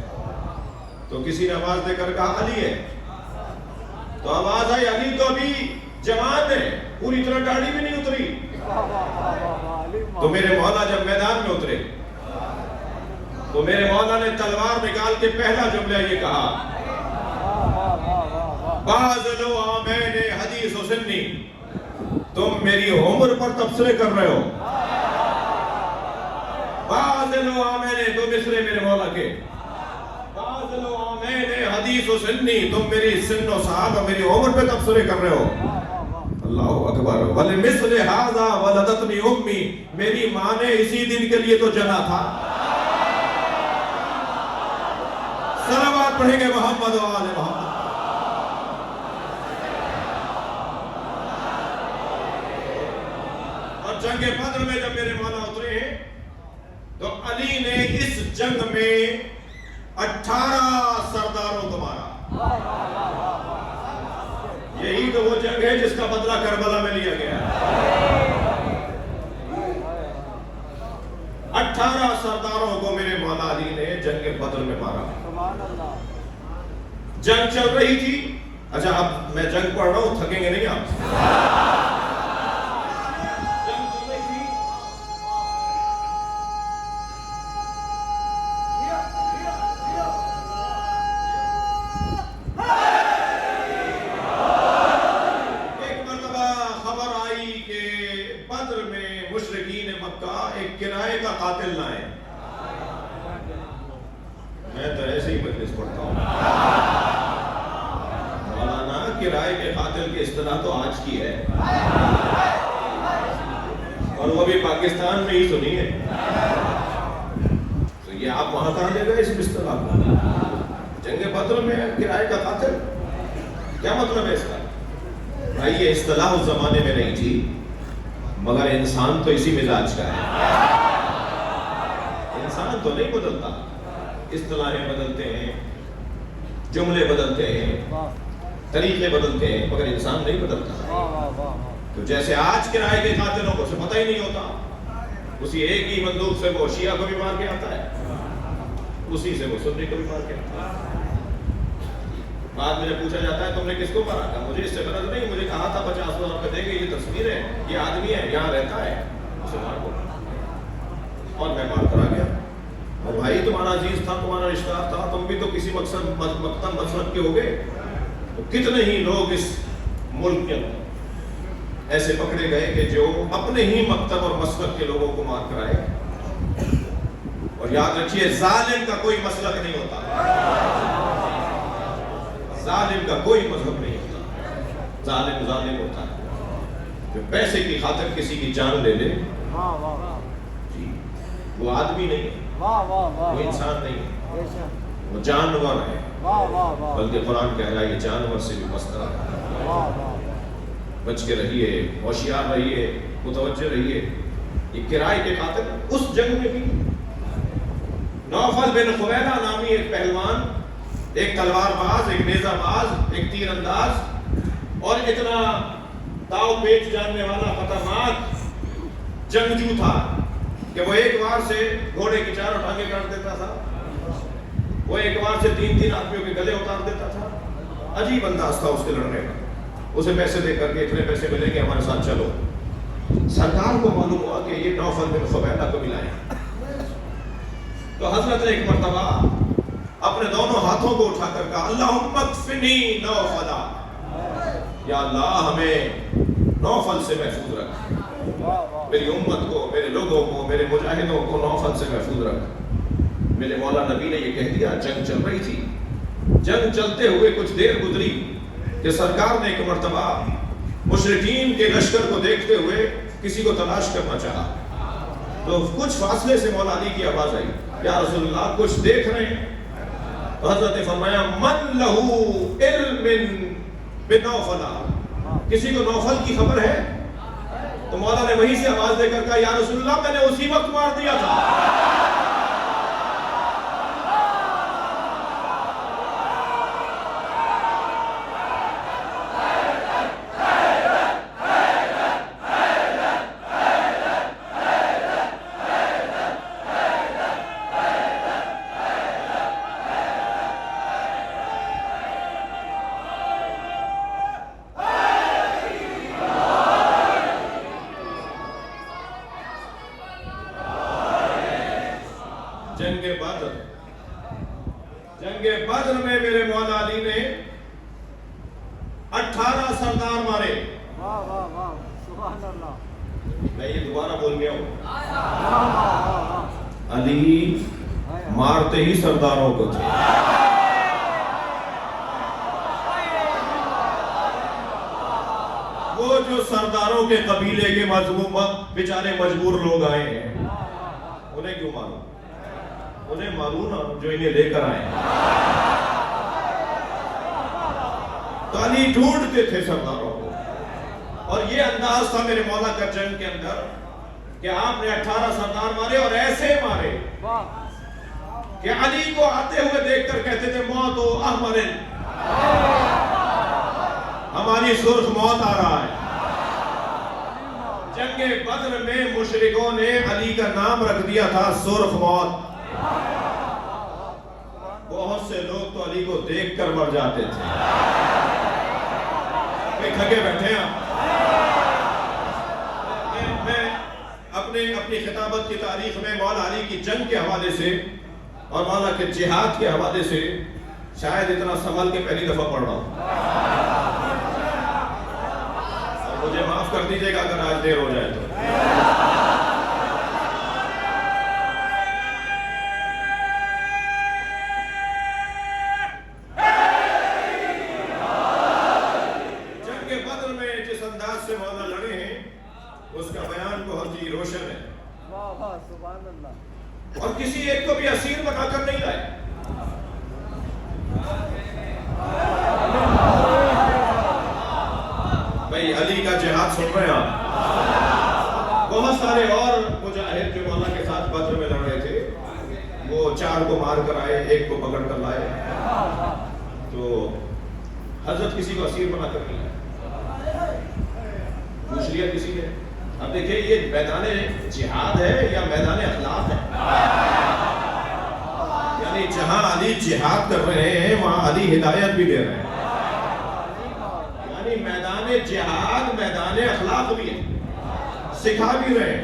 تو کسی نے آواز دے کر کہا علی ہے۔ تو آواز آئی علی تو ابھی جوان ہے، پوری طرح داڑھی بھی نہیں اتری۔ تو میرے مولا جب میدان میں اترے تو میرے مولا نے تلوار نکال کے پہلا جملہ یہ کہا، باذلو آمین حدیث و سنی، تم میری عمر پر تبصرے کر رہے ہو۔ باذلو آمین، دو مصرے میرے مولا کے، باذلو آمین حدیث و سنی، تم میری سن و سال اور میری عمر پہ تبصرے کر رہے ہو۔ اللہ اکبر۔ وَلِمِثْلِ هَذَا وَلَدَتْنِي أُمِّي، میری ماں نے اسی دن کے لیے تو جنا تھا۔ صلوات پڑھیں گے محمد و آل محمد۔ اور جنگ بدر میں جب میرے مولا اترے ہیں تو علی نے اس جنگ میں 18 سرداروں کو مارا۔ یہی تو وہ جنگ ہے جس کا بدلہ کربلا میں لیا گیا۔ 18 سرداروں کو میرے مولا علی نے جنگ بدر میں مارا۔ جنگ چل رہی تھی۔ اچھا اب میں جنگ پڑھ رہا ہوں، تھکیں گے نہیں آپ؟ جنگ چل رہی تھی۔ ایک مرتبہ خبر آئی کہ بدر میں مشرکین مکہ ایک کرائے کا قاتل لائے۔ میں تو ایسے ہی مجلس پڑھتا ہوں۔ مولانا کرائے کے قاتل کی اصطلاح تو آج کی ہے، اور وہ بھی پاکستان میں ہی سنی ہے۔ تو یہ آپ وہاں کہاں لے گئے اس اصطلاح کو؟ جنگ بدر میں کرائے کا قاتل، کیا مطلب ہے اس کا؟ بھائی یہ اصطلاح اس زمانے میں نہیں تھی، مگر انسان تو اسی مزاج کا ہے۔ انسان تو نہیں بدلتا، اصطلاحیں بدلتے ہیں، جملے بدلتے ہیں، طریقے بدلتے ہیں، مگر انسان نہیں بدلتا۔ تو جیسے آج کے رائے کے قاتلوں کو پتہ ہی نہیں ہوتا، اسی ایک ہی بندوق سے وہ شیعہ کو بھی مار کے آتا ہے، اسی سے وہ سنی کو بھی مار کے آتا ہے۔ بعد میں پوچھا جاتا ہے تم نے کس کو مارا تھا؟ مجھے اس سے غرض نہیں، مجھے کہا تھا 50,000 روپے دیں گے، یہ تصویر ہے، یہ آدمی ہے، یہاں رہتا ہے، اسے مار دو۔ اور میں مار کر آ گیا۔ اور بھائی تمہارا عزیز تھا، تمہارا رشتہ دار تھا، تم بھی تو کسی مقصد مکتب مسلک کے ہوگے۔ تو کتنے ہی لوگ اس ملک کے اندر ایسے پکڑے گئے کہ جو اپنے ہی مکتب اور مسلک کے لوگوں کو مار کر آئے۔ اور یاد رکھیے ظالم کا کوئی مسلک نہیں ہوتا، ظالم کا کوئی مذہب نہیں ہوتا، ظالم ظالم ہوتا ہے۔ جو پیسے کی خاطر کسی کی جان لے لے جی وہ آدمی نہیں ہے، وہ انسان نہیں ہے، وہ جانور ہے، بلکہ قرآن کہہ رہا ہے یہ جانور سے بھی مستر ہے۔ بچ کے رہیے، ہوشیار رہیے، متوجہ رہیے۔ یہ کرائے کے قاتل اس جنگ میں بھی نوفل بن خویلہ نامی ایک پہلوان، ایک تلوار باز، ایک نیزہ باز، ایک تیر انداز اور اتنا داؤ پیچ جاننے والا خطرناک جنگجو تھا کہ وہ ایک وار سے گھوڑے کی چاروں ٹانگیں کاٹ دیتا تھا، وہ ایک وار سے 3 آدمیوں کے گلے اتار دیتا تھا۔ عجیب انداز تھا اس کے لڑنے کا۔ اسے پیسے دے کر کے اتنے پیسے ملیں گے ہمارے ساتھ چلو۔ سرکار کو معلوم ہوا کہ یہ نوفل بن خویلہ کو ملا ہے، تو حضرت نے ایک مرتبہ اپنے دونوں ہاتھوں کو اٹھا کر کہا اللہم اکفنی نوفلا، یا اللہ ہمیں نوفل سے محفوظ رکھ، میری امت کو، میرے لوگوں کو، میرے مجاہدوں کو نوفل سے محفوظ رکھ۔ میرے مولا نبی نے یہ کہہ دیا۔ جنگ چل رہی تھی، جنگ چلتے ہوئے کچھ دیر گزری کہ سرکار نے ایک مرتبہ مشرکین کے لشکر کو دیکھتے ہوئے کسی کو تلاش کرنا چاہا، تو کچھ فاصلے سے مولا علی کی آواز آئی یا رسول اللہ کچھ دیکھ رہے ہیں؟ تو حضرت نے فرمایا من لہو علم بنوفلا، کسی کو نوفل کی خبر ہے؟ تو مولا نے وہیں سے آواز دے کر کہا یا رسول اللہ میں نے اسی وقت مار دیا تھا۔ جنگ بدر میں میرے مولا علی نے 18 سردار مارے۔ میں یہ دوبارہ بول گیا ہوں، علی مارتے ہی سرداروں کو تھے۔ وہ جو سرداروں کے قبیلے کے بیچارے مجبور لوگ آئے ہیں انہیں کیوں مارو؟ انہیں مارو نا جو انہیں لے کر آئے۔ تو علی ڈھونڈتے تھے سرداروں کو، اور یہ انداز تھا میرے مولا کا جنگ کے اندر کہ آپ نے 18 سردار مارے اور ایسے مارے کہ علی کو آتے ہوئے دیکھ کر کہتے تھے موت و احمر، ہماری سرخ موت آ رہا ہے۔ جنگ بدر میں مشرکوں نے علی کا نام رکھ دیا تھا سرخ موت۔ بہت سے لوگ تو علی کو دیکھ کر مر جاتے تھے۔ کھگے بیٹھے ہیں میں اپنی خطابت کی تاریخ میں مولا علی کی جنگ کے حوالے سے اور مولا کے جہاد کے حوالے سے شاید اتنا سنبھل کے پہلی دفعہ پڑھ رہا ہوں، اور مجھے معاف کر دیجئے گا اگر آج دیر ہو جائے تو۔ اس کا بیان بہت ہی روشن ہے، اور کسی ایک کو بھی اسیر بنا کر نہیں لائے۔ بھائی علی کا جہاد سن رہے ہیں آپ؟ بہت سارے اور مجاہد جو مولا کے ساتھ بدر میں لڑ رہے تھے وہ 4 کو مار کر آئے، 1 کو پکڑ کر لائے، تو حضرت کسی کو اسیر بنا کر نہیں لائے۔ پوچھ لیا کسی نے؟ اب دیکھیں یہ میدان جہاد ہے یا میدان اخلاق ہے؟ یعنی جہاں علی جہاد کر رہے ہیں وہاں علی ہدایت بھی دے رہے ہیں، یعنی میدان جہاد میدان اخلاق بھی ہے، سکھا بھی رہے ہیں۔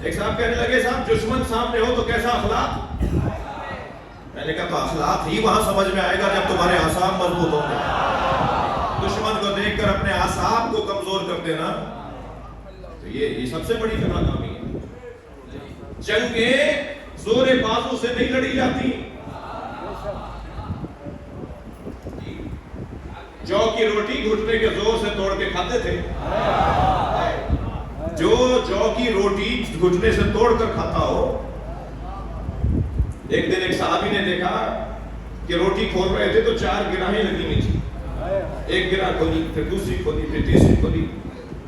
ایک صاحب کہنے لگے صاحب دشمن سامنے ہو تو کیسا اخلاق؟ میں نے کہا تو اخلاق ہی وہاں سمجھ میں آئے گا جب تمہارے اعصاب مضبوط ہوں گے۔ دشمن کو دیکھ کر اپنے اعصاب کو کمزور کر دینا تو یہ سب سے بڑی ناکامی ہے۔ جنگیں زور بازو سے نہیں لڑی جاتی، جو کی روٹی گھٹنے کے زور سے توڑ کے کھاتے تھے، جو کی روٹی گھٹنے سے توڑ کر کھاتا ہو. ایک دن ایک صحابی نے دیکھا کہ روٹی کھول رہے تھے تو 4 گراہیں لگی ہوئی تھی. ایک گراہ کھولی، پھر دوسری کھولی، پھر تیسری کھولی.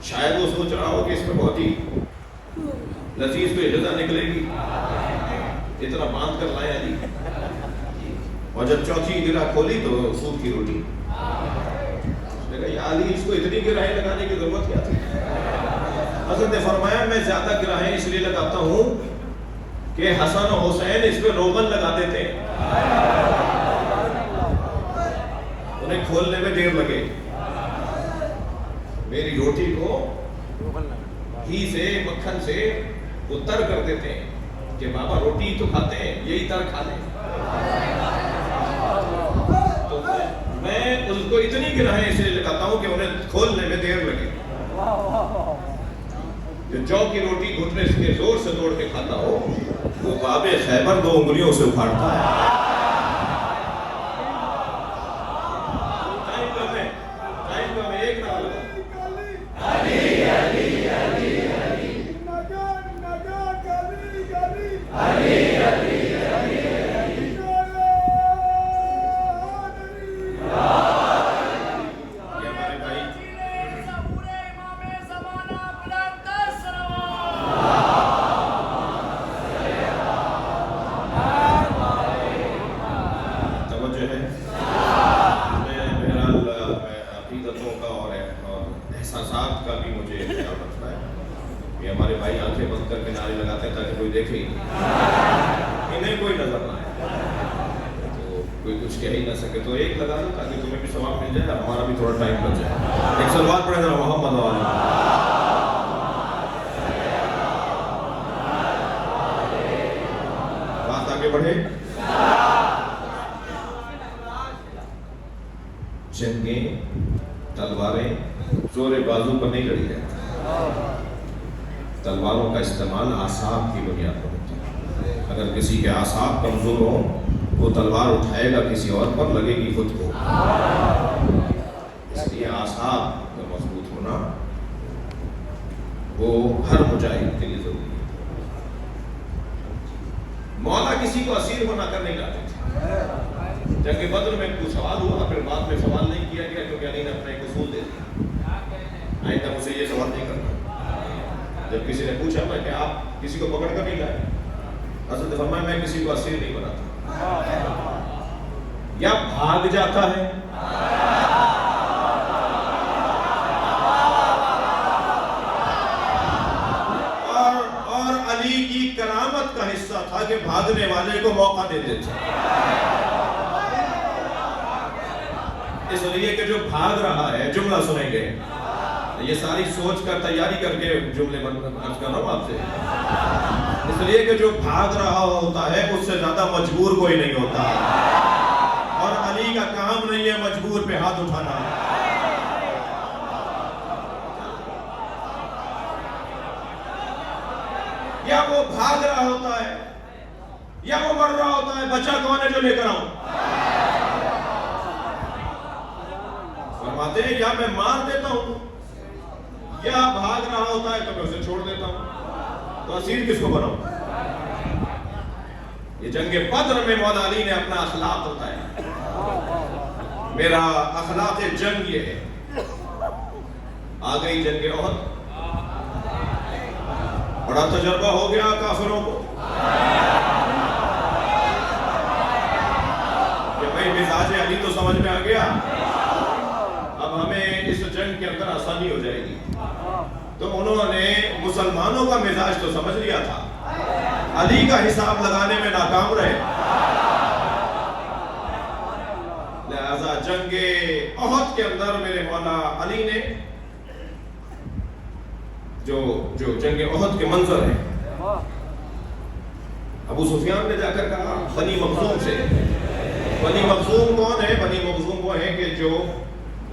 شاید وہ سوچ رہا ہو کہ اس میں بہت ہی لذیذ کوئی غذا نکلے گی، اتنا باندھ کر لایا علی. اور جب چوتھی گراہ کھولی تو سود کی روٹی. اس نے کہا یا علی، اس کو اتنی گراہیں لگانے کی ضرورت کیا تھی؟ حضرت نے فرمایا میں زیادہ گراہیں اس لیے لگاتا ہوں کہ حسن و حسین اس پہ روغن لگاتے تھے، انہیں کھولنے میں دیر لگے. میری روٹی کو گھی سے مکھن سے وہ تر کر دیتے ہیں کہ بابا روٹی تو کھاتے ہیں، یہی تر کھا لیں. تو میں اس کو اتنی گراہیں اس لیے لگاتا ہوں کہ انہیں کھولنے میں دیر لگے. جو کی روٹی گھٹنے سے زور سے توڑ کے کھاتا ہو وہ باب خیبر 2 انگلیوں سے اکھاڑتا ہے. ٹائم کم ہے، ایک نہ لگا. علی علی علی علی علی علی علی ہمارے بھائی آنکھیں بند کر کے نعرے لگاتے ہیں تاکہ کوئی دیکھے ہی نہیں، انہیں کوئی نظر نہ آئے، تو کوئی کچھ کہہ ہی نہ سکے. تو ایک لگا دو تاکہ تمہیں بھی ثواب مل جائے اور ہمارا بھی تھوڑا ٹائم بچ جائے. ایک صلوات پڑھیں ذرا محمد والا. بات آگے بڑھے. جنگیں تلواریں زور بازو پر نہیں لڑی جاتی. تلواروں کا استعمال اعصاب کی بنیاد پر ہوتا ہے. اگر کسی کے اعصاب کمزور ہوں وہ تلوار اٹھائے گا کسی اور پر، لگے گی خود کو. اس لیے اعصاب کا مضبوط ہونا وہ ہر مجاہد کے لیے ضروری ہے. مولا کسی کو اسیر بنا کر نہیں لاتے تھے. جنگ بدر میں کچھ سوال ہوا، پھر بعد میں سوال نہیں کیا گیا کیونکہ علی نے اپنا ایک اصول دے دیا، آئندہ مجھے یہ سوال نہیں کرنا. جب کسی نے پوچھا میں کہ آپ کسی کو پکڑ کر نہیں لائے، حضرت نے فرمایا میں کسی کو اسیر نہیں بناتا. یا بھاگ جاتا ہے اور علی کی کرامت کا حصہ تھا کہ بھاگنے والے کو موقع دے دیتے. اس لیے کہ جو بھاگ رہا ہے، جملہ سنیں گے، یہ ساری سوچ کر تیاری کر کے جملے عرض کر رہا ہوں آپ سے. اس لیے کہ جو بھاگ رہا ہوتا ہے اس سے زیادہ مجبور کوئی نہیں ہوتا، اور علی کا کام نہیں ہے مجبور پہ ہاتھ اٹھانا. یا وہ بھاگ رہا ہوتا ہے یا وہ مر رہا ہوتا ہے، بچہ کون ہے جو لے کر آؤں؟ فرماتے ہیں یا میں مار دیتا ہوں یا بھاگ رہا ہوتا ہے تو میں اسے چھوڑ دیتا ہوں. تو اسیر کس کو بناؤں؟ یہ جنگ بدر میں مولا علی نے اپنا اخلاق بتایا. میرا اخلاق جنگ یہ ہے. آ گئی جنگ احد، بڑا تجربہ ہو گیا کافروں کو کہ بھائی مزاج علی تو سمجھ میں آ گیا، اب ہمیں اس جنگ کے اندر آسانی ہو جائے گی. تو انہوں نے مسلمانوں کا مزاج تو سمجھ لیا تھا، علی کا حساب لگانے میں ناکام رہے. لہذا جنگ احد کے اندر میرے مولا علی نے جو جنگ احد کے منظر ہیں، ابو سفیان نے جا کر کہا بنی مخزوم سے. بنی مخزوم کون ہے؟ بنی مخزوم وہ ہیں کہ جو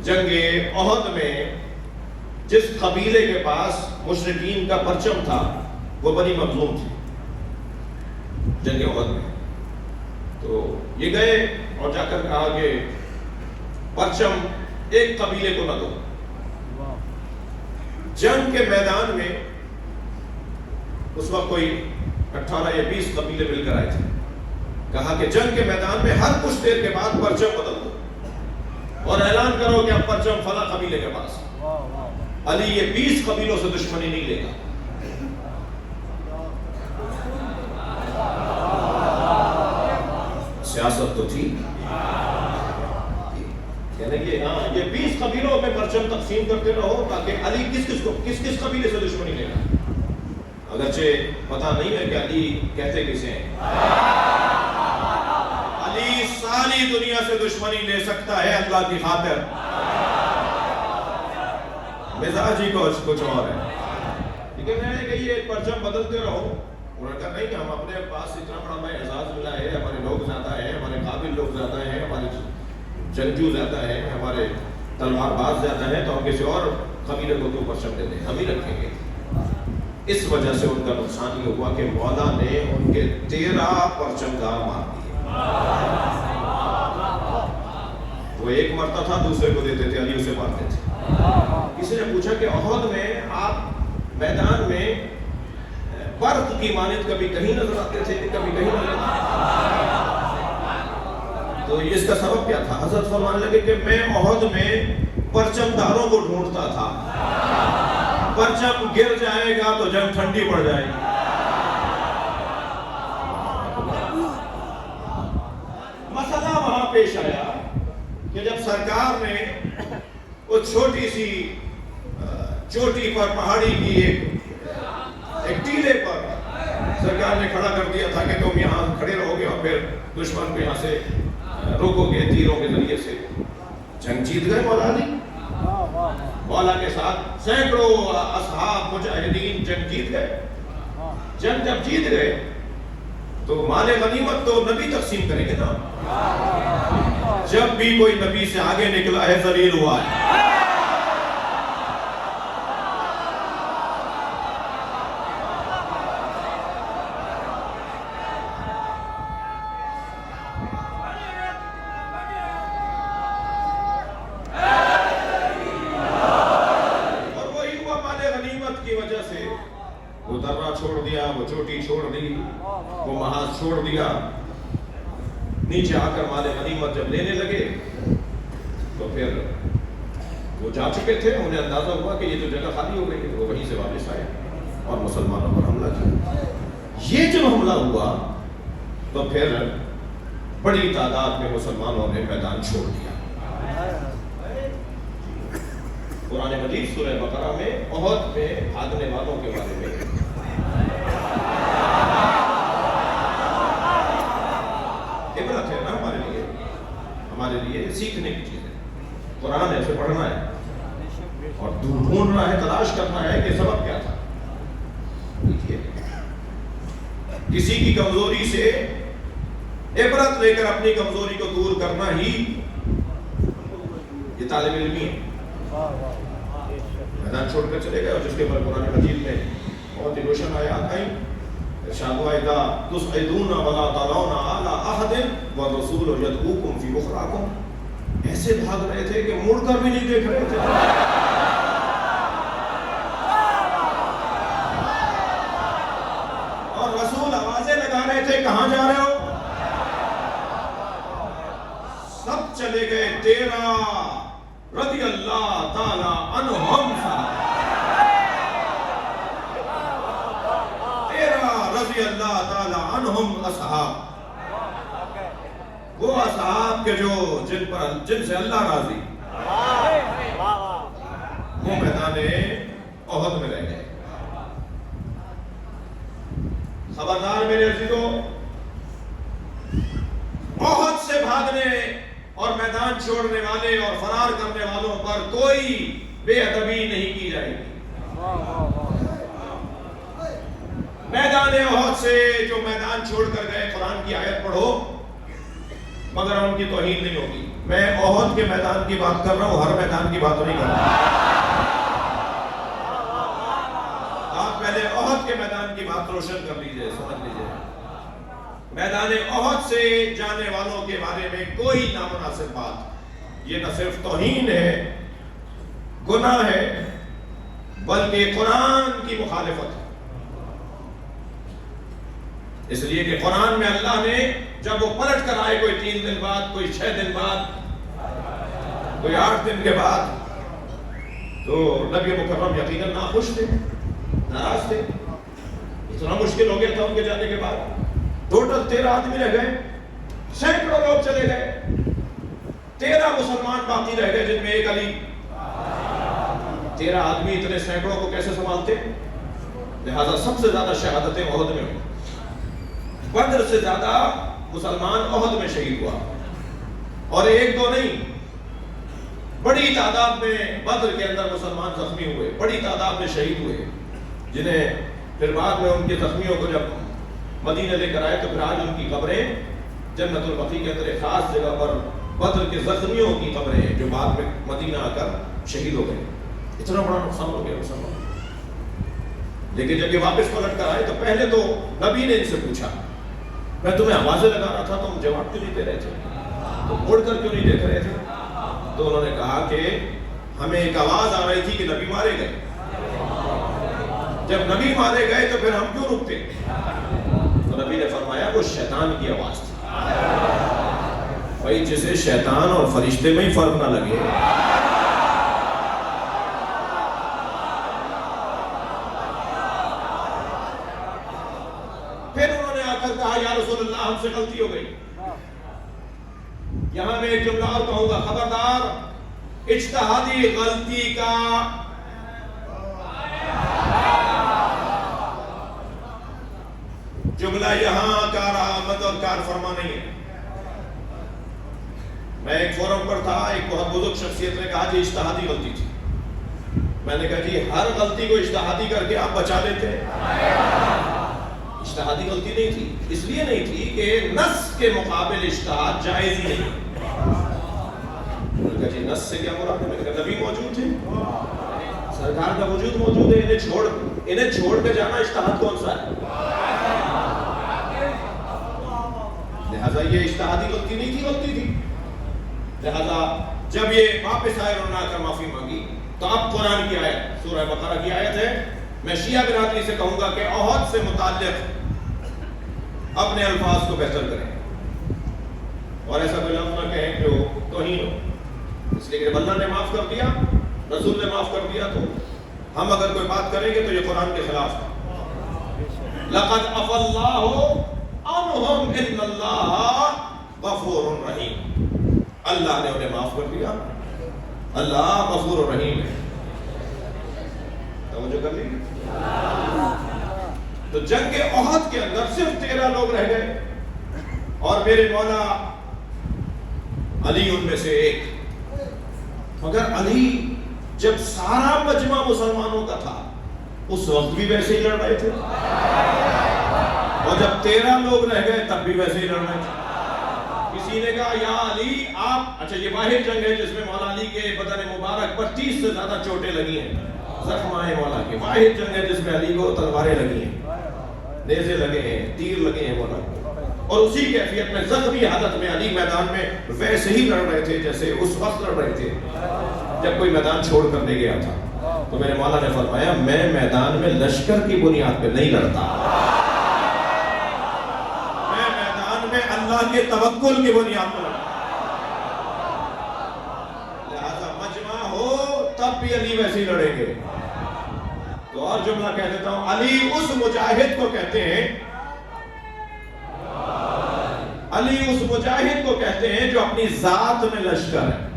جنگ احد میں جس قبیلے کے پاس مشرکین کا پرچم تھا وہ بنی مخزوم تھی جنگ احد میں. تو یہ گئے اور جا کر کہا کہ پرچم ایک قبیلے کو نہ دو. جنگ کے میدان میں اس وقت کوئی 18 یا 20 قبیلے مل کر آئے تھے. کہا کہ جنگ کے میدان میں ہر کچھ دیر کے بعد پرچم بدل دو اور اعلان کرو کہ اب پرچم فلاں قبیلے کے پاس. علی یہ 20 قبیلوں سے دشمنی نہیں لے گا. سیاست تو تھی یہ 20 قبیلوں میں پرچم تقسیم کرتے رہو تاکہ علی کس قبیلے سے دشمنی لے گا. اگرچہ پتہ نہیں ہے کہ علی کہتے کسے ہیں. علی ساری دنیا سے دشمنی لے سکتا ہے اللہ کی خاطر. مزاج ہی کچھ اور ہے. لیکن میں نے کہی یہ پرچم بدلتے رہو. انہوں نے کہا نہیں کہ ہم اپنے پاس اتنا بڑا ہمیں اعزاز ملا ہے, ہمارے لوگ زیادہ ہیں, ہمارے قابل لوگ زیادہ ہیں, ہمارے جنگجو زیادہ ہیں, ہمارے تلوار باز زیادہ ہیں, تو ہم کسی اور قبیلے کو کیوں پرچم دے دیں, ہم ہی رکھیں گے. اس وجہ سے ان کا نقصان یہ ہوا کہ مولا نے ان کے 13 پرچمدار مار دیے. وہ ایک مرتا تھا دوسرے کو دیتے تھے, علی اسے مارتے تھے. کسی نے پوچھا کہ احد میں آپ میدان میں برق کی مانند کبھی کہیں نظر آتے تھے, کبھی کہیں نظر آتے. تو اس کا سبب کیا تھا؟ حضرت فرمانے لگے کہ میں احد میں پرچمداروں کو ڈھونڈتا تھا. پرچم گر جائے گا تو جنگ ٹھنڈی پڑ جائے گی. مسئلہ وہاں پیش آیا کہ جب سرکار نے وہ چھوٹی سی چوٹی پر پہاڑی کی ایک ٹیلے پر سرکار نے کھڑا کر دیا تھا کہ تم یہاں کھڑے رہو گے اور پھر دشمن کو یہاں سے روکو گے تیروں کے ذریعے سے. جنگ جیت گئے مولا علی. مولا کے ساتھ سینکڑوں اصحاب مجاہدین جنگ جیت گئے. جنگ جب جیت گئے تو مال غنیمت تو نبی تقسیم کریں گے نا. جب بھی کوئی نبی سے آگے نکلا ہے ذلیل ہوا ہے. وہ درہ چھوڑ دیا, وہ چوٹی چھوڑ دی, وہ محاذ چھوڑ دیا. نیچے آ کر مال غنیمت جب لینے لگے تو پھر وہ جا چکے تھے. انہیں اندازہ ہوا کہ یہ تو جگہ خالی ہو گئی ہے. وہ وہیں سے واپس آئے اور مسلمانوں پر حملہ کیا. یہ جب حملہ ہوا تو پھر بڑی تعداد میں مسلمانوں نے میدان چھوڑ دیا. قرآن مجید سورہ بقرہ میں احد میں بھاگنے والوں کے بارے میں عبرت ہے نا ہمارے لیے سیکھنے کی چیز ہے. قرآن ہے, اسے پڑھنا ہے اور ڈھونڈنا ہے, تلاش کرنا ہے کہ سبب کیا تھا. کسی کی کمزوری سے عبرت لے کر اپنی کمزوری کو دور کرنا ہی یہ طالب علمی ہے. میدان چھوڑ کر چلے گئے اور جس کے پر قرآن مجید میں بہت ہی روشن آیات آئیں. ارشاد ہوا اذا تصعدون ولا ترون اعلی احد والرسول يدعوكم في اخراكم. ایسے بھاگ رہے تھے کہ مڑ کر بھی نہیں دیکھ رہے تھے. اور رسول آوازیں لگا رہے تھے کہاں جا رہے ہو. سب چلے گئے. 13 رضی اللہ تعالی عنہم, 13 رضی اللہ تعالی عنہم اصحاب, وہ اصحاب کے جن سے اللہ راضی, وہ میدان احد میں رہ گئے. خبردار میرے عزیزو, احد سے بھاگنے اور میدان چھوڑنے والے اور فرار کرنے والوں پر کوئی بے ادبی نہیں کی جائے گی. میدان احد سے جو میدان چھوڑ کر گئے, قرآن کی آیت پڑھو مگر ان کی توہین نہیں ہوگی. میں احد کے میدان کی بات کر رہا ہوں, ہر میدان کی بات نہیں کر رہا. آپ پہلے احد کے میدان کی بات روشن کر لیجئے, سمجھ لیجئے. میدان احد سے جانے والوں کے بارے میں کوئی نامناسب بات, یہ نہ صرف توہین ہے, گناہ ہے, بلکہ قرآن کی مخالفت ہے. اس لیے کہ قرآن میں اللہ نے جب وہ پلٹ کر آئے، کوئی 3 دن بعد، کوئی 6 دن بعد، کوئی 8 دن کے بعد، تو نبی مکرم یقیناً ناخوش تھے، ناراض تھے. اتنا مشکل ہو گیا تھا ان کے جانے کے بعد. ٹوٹل 13 آدمی رہ گئے، سینکڑوں لوگ چلے گئے، 13 مسلمان باقی رہ گئے جن میں ایک علی. 13 آدمی اتنے سینکڑوں کو کیسے سنبھالتے؟ لہذا سب سے زیادہ شہادتیں احد میں ہوئی. بدر سے زیادہ مسلمان احد میں شہید ہوا، اور 1-2 نہیں، بڑی تعداد میں بدر کے اندر مسلمان زخمی ہوئے، بڑی تعداد میں شہید ہوئے، جنہیں پھر بعد میں ان کے زخمیوں کو جب مدینہ لے کر آئے تو پھر آج ان کی قبریں جنت البقیع کے اندر ایک خاص جگہ پر بدر کے زخمیوں کی قبریں ہیں جو بعد میں مدینہ آ کر شہید ہو گئے. اتنا بڑا نقصان ہو گیا مسلمان. لیکن جب یہ واپس پلٹ کر آئے تو پہلے تو نبی نے ان سے پوچھا، میں تمہیں آوازیں لگا رہا تھا، تم جواب کیوں نہیں دے رہے تھے، تم مڑ کر کیوں نہیں دیکھ رہے تھے؟ تو انہوں نے کہا کہ ہمیں ایک آواز آ رہی تھی کہ نبی مارے گئے. جب نبی مارے گئے تو پھر ہم کیوں رکتے؟ تو نبی نے فرمایا وہ شیطان کی آواز تھی. بھائی جسے شیطان اور فرشتے میں ہی فرق نہ لگے، پھر انہوں نے آ کر کہا یا رسول اللہ ہم سے غلطی ہو گئی. یہاں میں ایک جملہ اور کہوں گا، خبردار اجتہادی غلطی کا جملہ یہاں کارآمد اور کار فرما نہیں ہے. میں ایک فورم پر تھا، ایک بہت بزرگ شخصیت نے کہا جی اجتہادی غلطی تھی. میں نے کہا جی ہر غلطی کو اجتہادی کر کے آپ بچا لیتے ہیں. اجتہادی غلطی نہیں تھی، اس لیے نہیں تھی کہ نص کے مقابل اجتہاد جائز ہی نہیں. میں نے کہا جی نص سے کیا مراد ہے؟ میں نے کہا نبی موجود تھے، سرکار کا وجود موجود ہے، انہیں چھوڑ کے جانا اجتہاد کون سا ہے؟ لہذا یہ اجتہادی غلطی نہیں تھی، غلطی تھی. لہذا جب یہ واپس آئے انہوں نے آ کر معافی مانگی تو اب قرآن کی آیت، سورہ بقرہ کی آیت ہے. میں شیعہ برادری سے کہوں گا کہ احد سے متعلق اپنے الفاظ کو بہتر کریں اور ایسا کوئی لفظ نہ کہیں جو توہین ہو. اس لیے کہ اللہ نے معاف کر دیا، رسول نے معاف کر دیا، تو ہم اگر کوئی بات کریں گے تو یہ قرآن کے خلاف ہے. لقد عفا اللہ عنہم ان اللہ غفور رحیم. اللہ نے انہیں معاف کر دیا، اللہ غفور رحیم ہے. توجہ کر لی. تو جنگ احد کے اندر صرف 13 لوگ رہ گئے اور میرے مولا علی ان میں سے ایک. مگر علی جب سارا مجمع مسلمانوں کا تھا اس وقت بھی ویسے ہی لڑ رہے تھے، اور جب 13 لوگ رہ گئے تب بھی ویسے ہی لڑ رہے تھے. کسی نے کہا یا علی آپ، اچھا یہ واحد جنگ ہے جس میں مولا علی کے بدن مبارک پر 30 سے زیادہ چوٹیں لگی ہیں، زخم آئے مولا کے. واحد جنگ ہے جس میں علی کو تلواریں لگی ہیں، نیزے لگے ہیں، تیر لگے ہیں مولا کو. اور اسی کیفیت میں زخمی حالت میں علی میدان میں ویسے ہی لڑ رہے تھے جیسے اس وقت لڑ رہے تھے جب کوئی میدان چھوڑ کر نہیں گیا تھا. تو میرے مولا نے فرمایا میں میدان میں لشکر کی بنیاد پہ نہیں لڑتا، میں میدان میں اللہ کے توکل کی بنیاد پر لڑتا. لہذا مجمع ہو تب بھی علی ویسے ہی لڑیں گے. تو اور جملہ کہہ دیتا ہوں، علی اس مجاہد کو کہتے ہیں، علی اس مجاہد کو کہتے ہیں جو اپنی ذات میں لشکر ہے،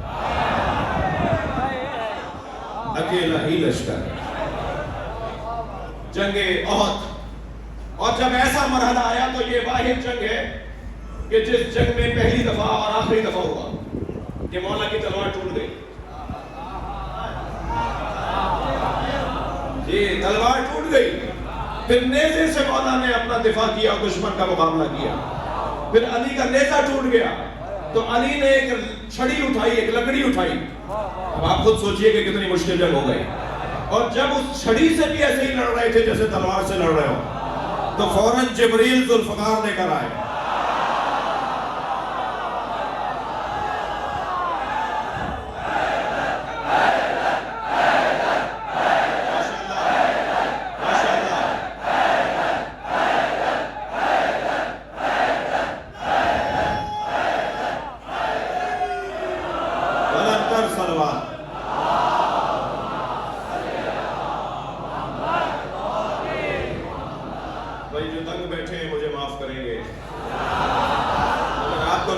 اکیلا ہی لشکر ہے. جنگ احد، اور جب ایسا مرحلہ آیا تو یہ واحد جنگ ہے کہ جس جنگ میں پہلی دفعہ اور آخری دفعہ ہوا کہ مولا کی تلوار ٹوٹ گئی. یہ تلوار ٹوٹ گئی، پھر نیزے سے مولا نے اپنا دفاع کیا، دشمن کا مقابلہ کیا. پھر علی کا نیزہ ٹوٹ گیا تو علی نے ایک چھڑی اٹھائی، ایک لکڑی اٹھائی. اب آپ خود سوچئے کہ کتنی مشکل جنگ ہو گئی. اور جب اس چھڑی سے بھی ایسے ہی لڑ رہے تھے جیسے تلوار سے لڑ رہے ہو تو فوراً جبریل ذوالفقار لے کر آئے.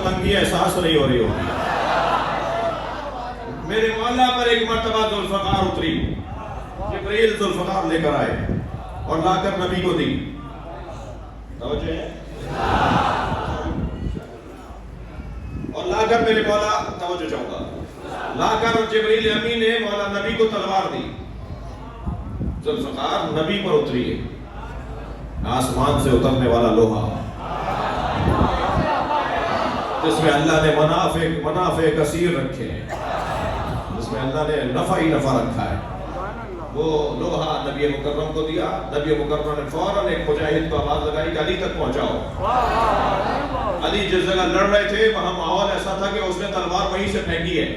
تنگی احساس نہیں ہو رہی ہوگی. میرے مولا پر ایک مرتبہ ذوالفقار اتری. جبریل ذوالفقار لے کر آئے اور لا کر نبی کو دی. توجہ ہے؟ اور لا کر میرے مولا, توجہ چاہوں گا, لا کر جبریل امین نے مولا نبی کو تلوار دی. ذوالفقار نبی پر اتری ہے, آسمان سے اترنے والا لوہا جس میں اللہ نے منافع کثیر رکھے ہیں, جس میں اللہ نے نفع ہی نفع رکھا ہے. وہ لوہا نبی مکرم کو دیا. نبی مکرم نے فوراً ایک مجاہد کو آواز لگائی کہ علی تک پہنچاؤ. علی جس جگہ لڑ رہے تھے وہاں ماحول ایسا تھا کہ اس نے تلوار وہیں سے پھینکی ہے.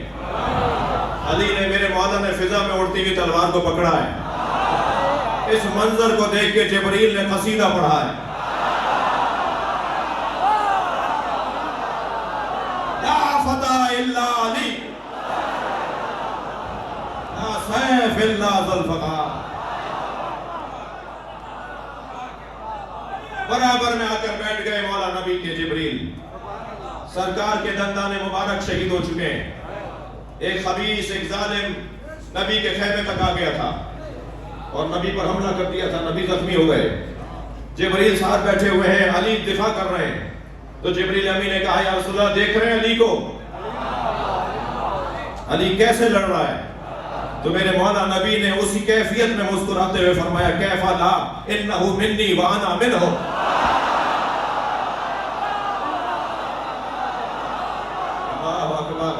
علی نے میرے مولا نے فضا میں اڑتی ہوئی تلوار کو پکڑا ہے. اس منظر کو دیکھ کے جبریل نے قصیدہ پڑھا ہے. لا فتح الا علی, لا سیف الا ذوالفقار. برابر میں آ کر بیٹھ گئے مولا نبی کے جبریل. سرکار کے دندان مبارک شہید ہو چکے ہیں. ایک خبیث, ایک ظالم نبی کے خیمے تک آ گیا تھا اور نبی پر حملہ کر دیا تھا. نبی زخمی ہو گئے. جبریل ساتھ بیٹھے ہوئے ہیں, علی دفاع کر رہے ہیں. تو جبریل امین نے کہا, یا رسول اللہ دیکھ رہے ہیں علی کو, علی کیسے لڑ رہا ہے؟ تو میرے مولا نبی نے اسی کیفیت میں مسکراتے ہوئے فرمایا, کیف لا انہ منی وانا منہ. اللہ اکبر.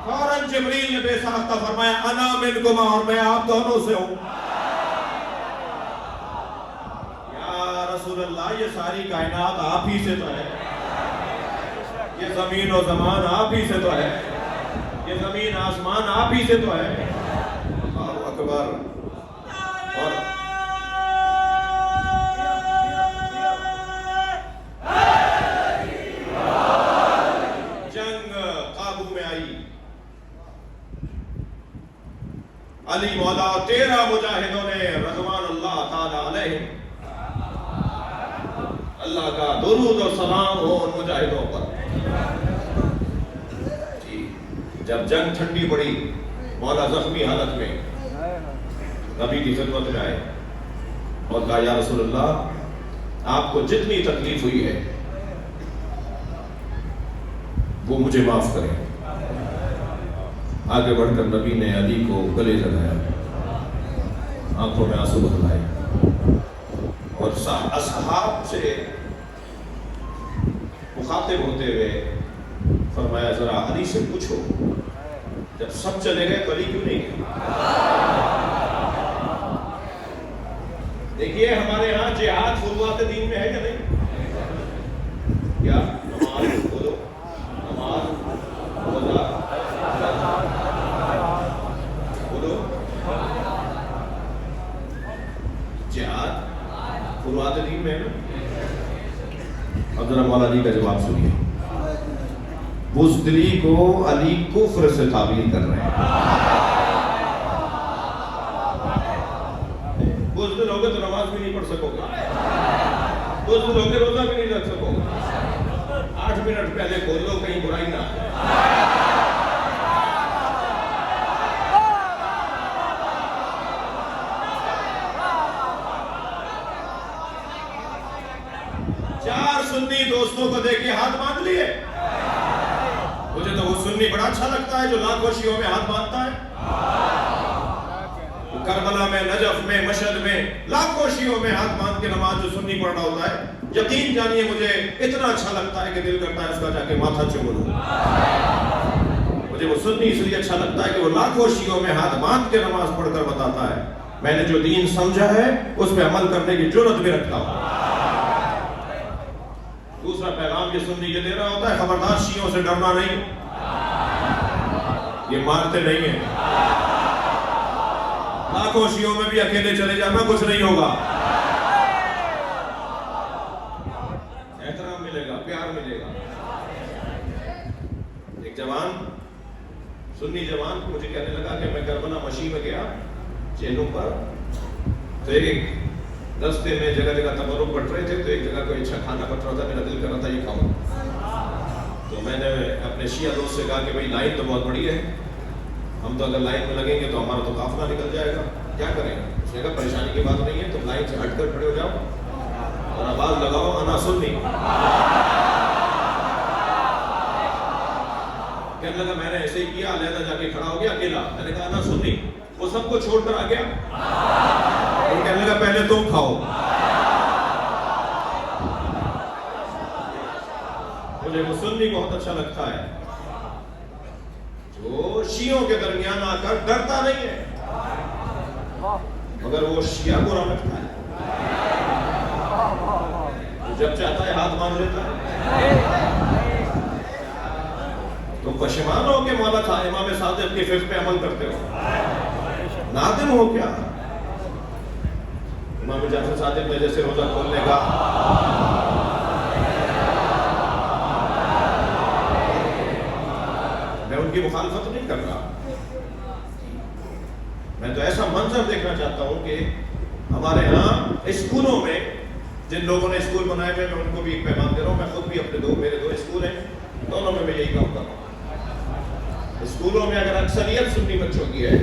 فوراً جبریل نے بے ساختہ فرمایا, انا منکما, اور میں آپ دونوں سے ہوں. یا رسول اللہ, یہ ساری کائنات آپ ہی سے تو ہے, یہ زمین و زمان آپ ہی سے تو ہے, یہ زمین آسمان آپ ہی سے تو ہے. اللہ اکبر. اور علی مولا 13 مجاہدوں نے رضوان اللہ تعالی علیہ, اللہ کا درود و سلام ہو ان مجاہدوں پر. جب جنگ ٹھنڈی پڑی, مولا زخمی حالت میں نبی کی خدمت میں آئے اور کہا, یا رسول اللہ آپ کو جتنی تکلیف ہوئی ہے وہ مجھے معاف کریں. آگے بڑھ کر نبی نے علی کو گلے لگایا, آنکھوں میں آنسو بہلائے اور اصحاب سے مخاطب ہوتے ہوئے فرمایا, ذرا علی سے پوچھو جب سب چلے گئے تو علی کیوں نہیں گئے؟ دیکھیے ہمارے ہاں جہاد فروعات دین میں ہے کہ نہیں؟ کیا نماز بولو, نماز روزہ بولو, جہاد فروعات دین میں ہے نا. اب ذرا مولا علی کا جواب سنیے. بزدلی کو علی کفر سے تعبیر کر رہے ہیں. بزدل ہوگے تو نماز بھی نہیں پڑھ سکو گے, بزدل ہوگے روزہ بھی نہیں رکھ سکو گے. 8 منٹ پہلے کھول لو کہیں برائی نہ. چار سنی دوستوں کو دیکھ کے ہاتھ باندھ لیے. مجھے تو وہ سنی بڑا اچھا لگتا ہے جو لاکھوں شیعوں میں ہاتھ باندھتا ہے. کربلا میں, نجف میں, مشہد میں لاکھوں شیعوں میں ہاتھ باندھ کے نماز جو سنی پڑھ رہا ہوتا ہے, یقین جانیے مجھے اتنا اچھا لگتا ہے کہ دل کرتا ہے اس کا جا کے ماتھا چوم لوں. مجھے وہ سنی اس لیے اچھا لگتا ہے کہ وہ لاکھوں شیعوں میں ہاتھ باندھ کے نماز پڑھ کر بتاتا ہے, میں نے جو دین سمجھا ہے اس پہ عمل کرنے کی جرأت بھی رکھتا ہوں. دوسرا پیغام یہ سنی یہ دے رہا ہوتا ہے, خبردار شیعوں سے ڈرنا نہیں, یہ مارتے نہیں ہیں. لاکھوں شیعوں میں بھی اکیلے چلے جانا, کچھ نہیں ہوگا. احترام ملے گا, پیار ملے گا. ایک جوان سنی جوان مجھے کہنے لگا کہ میں کربلا مشی میں گیا چینوں پر، تو ایک رستے میں جگہ جگہ تبرک بٹ رہے تھے، تو ایک جگہ کوئی اچھا کھانا بٹ رہا تھا، میرا دل کر رہا تھا یہ کھاؤں. تو میں نے اپنے شیعہ دوست سے کہا کہ بھائی لائن تو بہت بڑی ہے، ہم تو اگر لائن میں لگیں گے تو ہمارا تو قافلہ نکل جائے گا، کیا کریں گے؟ اس نے کہا پریشانی کی بات نہیں ہے، تم لائن سے ہٹ کر کھڑے ہو جاؤ اور آواز لگاؤ انا سنی. کہنے لگا میں نے ایسے ہی کیا، علیحدہ جا کے کھڑا ہو گیا اکیلا. میں نے کہا انا سنی. وہ سب کو چھوڑ کر آ گیا. وہ کہنے لگا پہلے تم کھاؤ. مجھے وہ سنی بہت اچھا لگتا ہے جو شیعوں کے درمیان آ کر ڈرتا نہیں ہے مگر وہ شیعہ کو رکھتا ہے، جب چاہتا ہے ہاتھ مان لیتا ہے. تم پشیمان ہو کہ مولا تھا امام صادق کی فقہ پہ عمل کرتے ہو؟ نادم ہو کیا؟ امام جعفر صادق نے جیسے روزہ کھولنے کا میں ان کی مخالفت نہیں کر رہا، میں تو ایسا منظر دیکھنا چاہتا ہوں کہ ہمارے ہاں اسکولوں میں جن لوگوں نے اسکول بنائے ہوئے، میں ان کو بھی ایک پیغام دے رہا ہوں. میں خود بھی اپنے میرے دو اسکول ہیں، دونوں میں یہی کام کر رہا ہوں. اسکولوں میں اگر اکثریت سنی بچوں کی ہے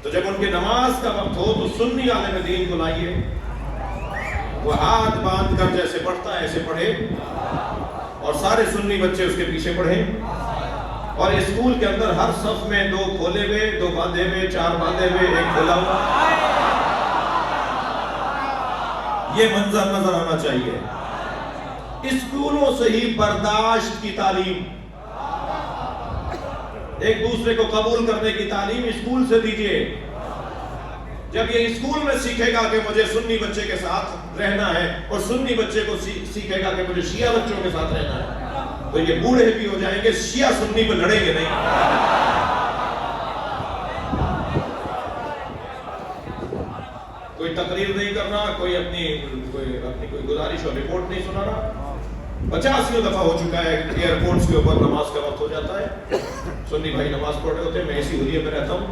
تو جب ان کے نماز کا وقت ہو تو سنی عالم دین کو لائیے، وہ ہاتھ باندھ کر جیسے پڑھتا ہے ایسے پڑھے اور سارے سنی بچے اس کے پیچھے پڑھیں. اور اسکول کے اندر ہر صف میں 2 کھولے ہوئے، 2 باندھے ہوئے، 4 باندھے ہوئے، 1 کھولا ہوا، یہ منظر نظر آنا چاہیے. اسکولوں سے ہی برداشت کی تعلیم، ایک دوسرے کو قبول کرنے کی تعلیم اسکول سے دیجئے. جب یہ اسکول میں سیکھے گا کہ مجھے سنی بچے کے ساتھ رہنا ہے اور سنی بچے کو سیکھے گا کہ مجھے شیعہ بچوں کے ساتھ رہنا ہے، تو یہ بوڑھے بھی ہو جائیں گے، شیعہ سنی پہ لڑیں گے نہیں. کوئی تقریر نہیں کرنا، کوئی اپنی گزارش اور رپورٹ نہیں سنانا. 50 دفعہ ہو چکا ہے ایئرپورٹس کے اوپر نماز کا وقت ہو جاتا ہے، سنی بھائی نماز پڑھ رہے ہوتے ہیں، میں اسی حلیے میں رہتا ہوں،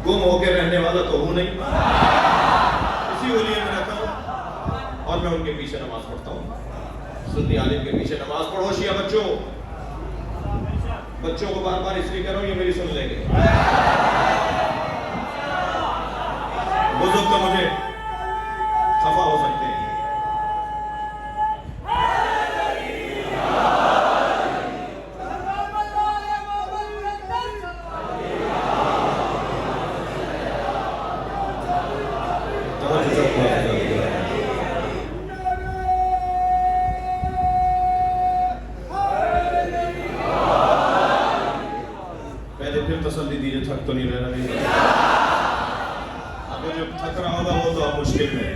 گم ہو کے رہنے والا تو ہوں نہیں، اسی حلیے میں رہتا ہوں اور میں ان کے پیچھے نماز پڑھتا ہوں. سنی عالم کے پیچھے نماز پڑھو. شیعہ بچوں کو بار بار اس لیے کہہ رہا ہوں، یہ میری سن لیں گے. بزرگ تو مجھے خفا ہو سکتے ہیں. تسلی دیجیے، تھک تو نہیں رہنا نہیں. اب جو تھک رہا ہوگا وہ تو اب مشکل میں ہے.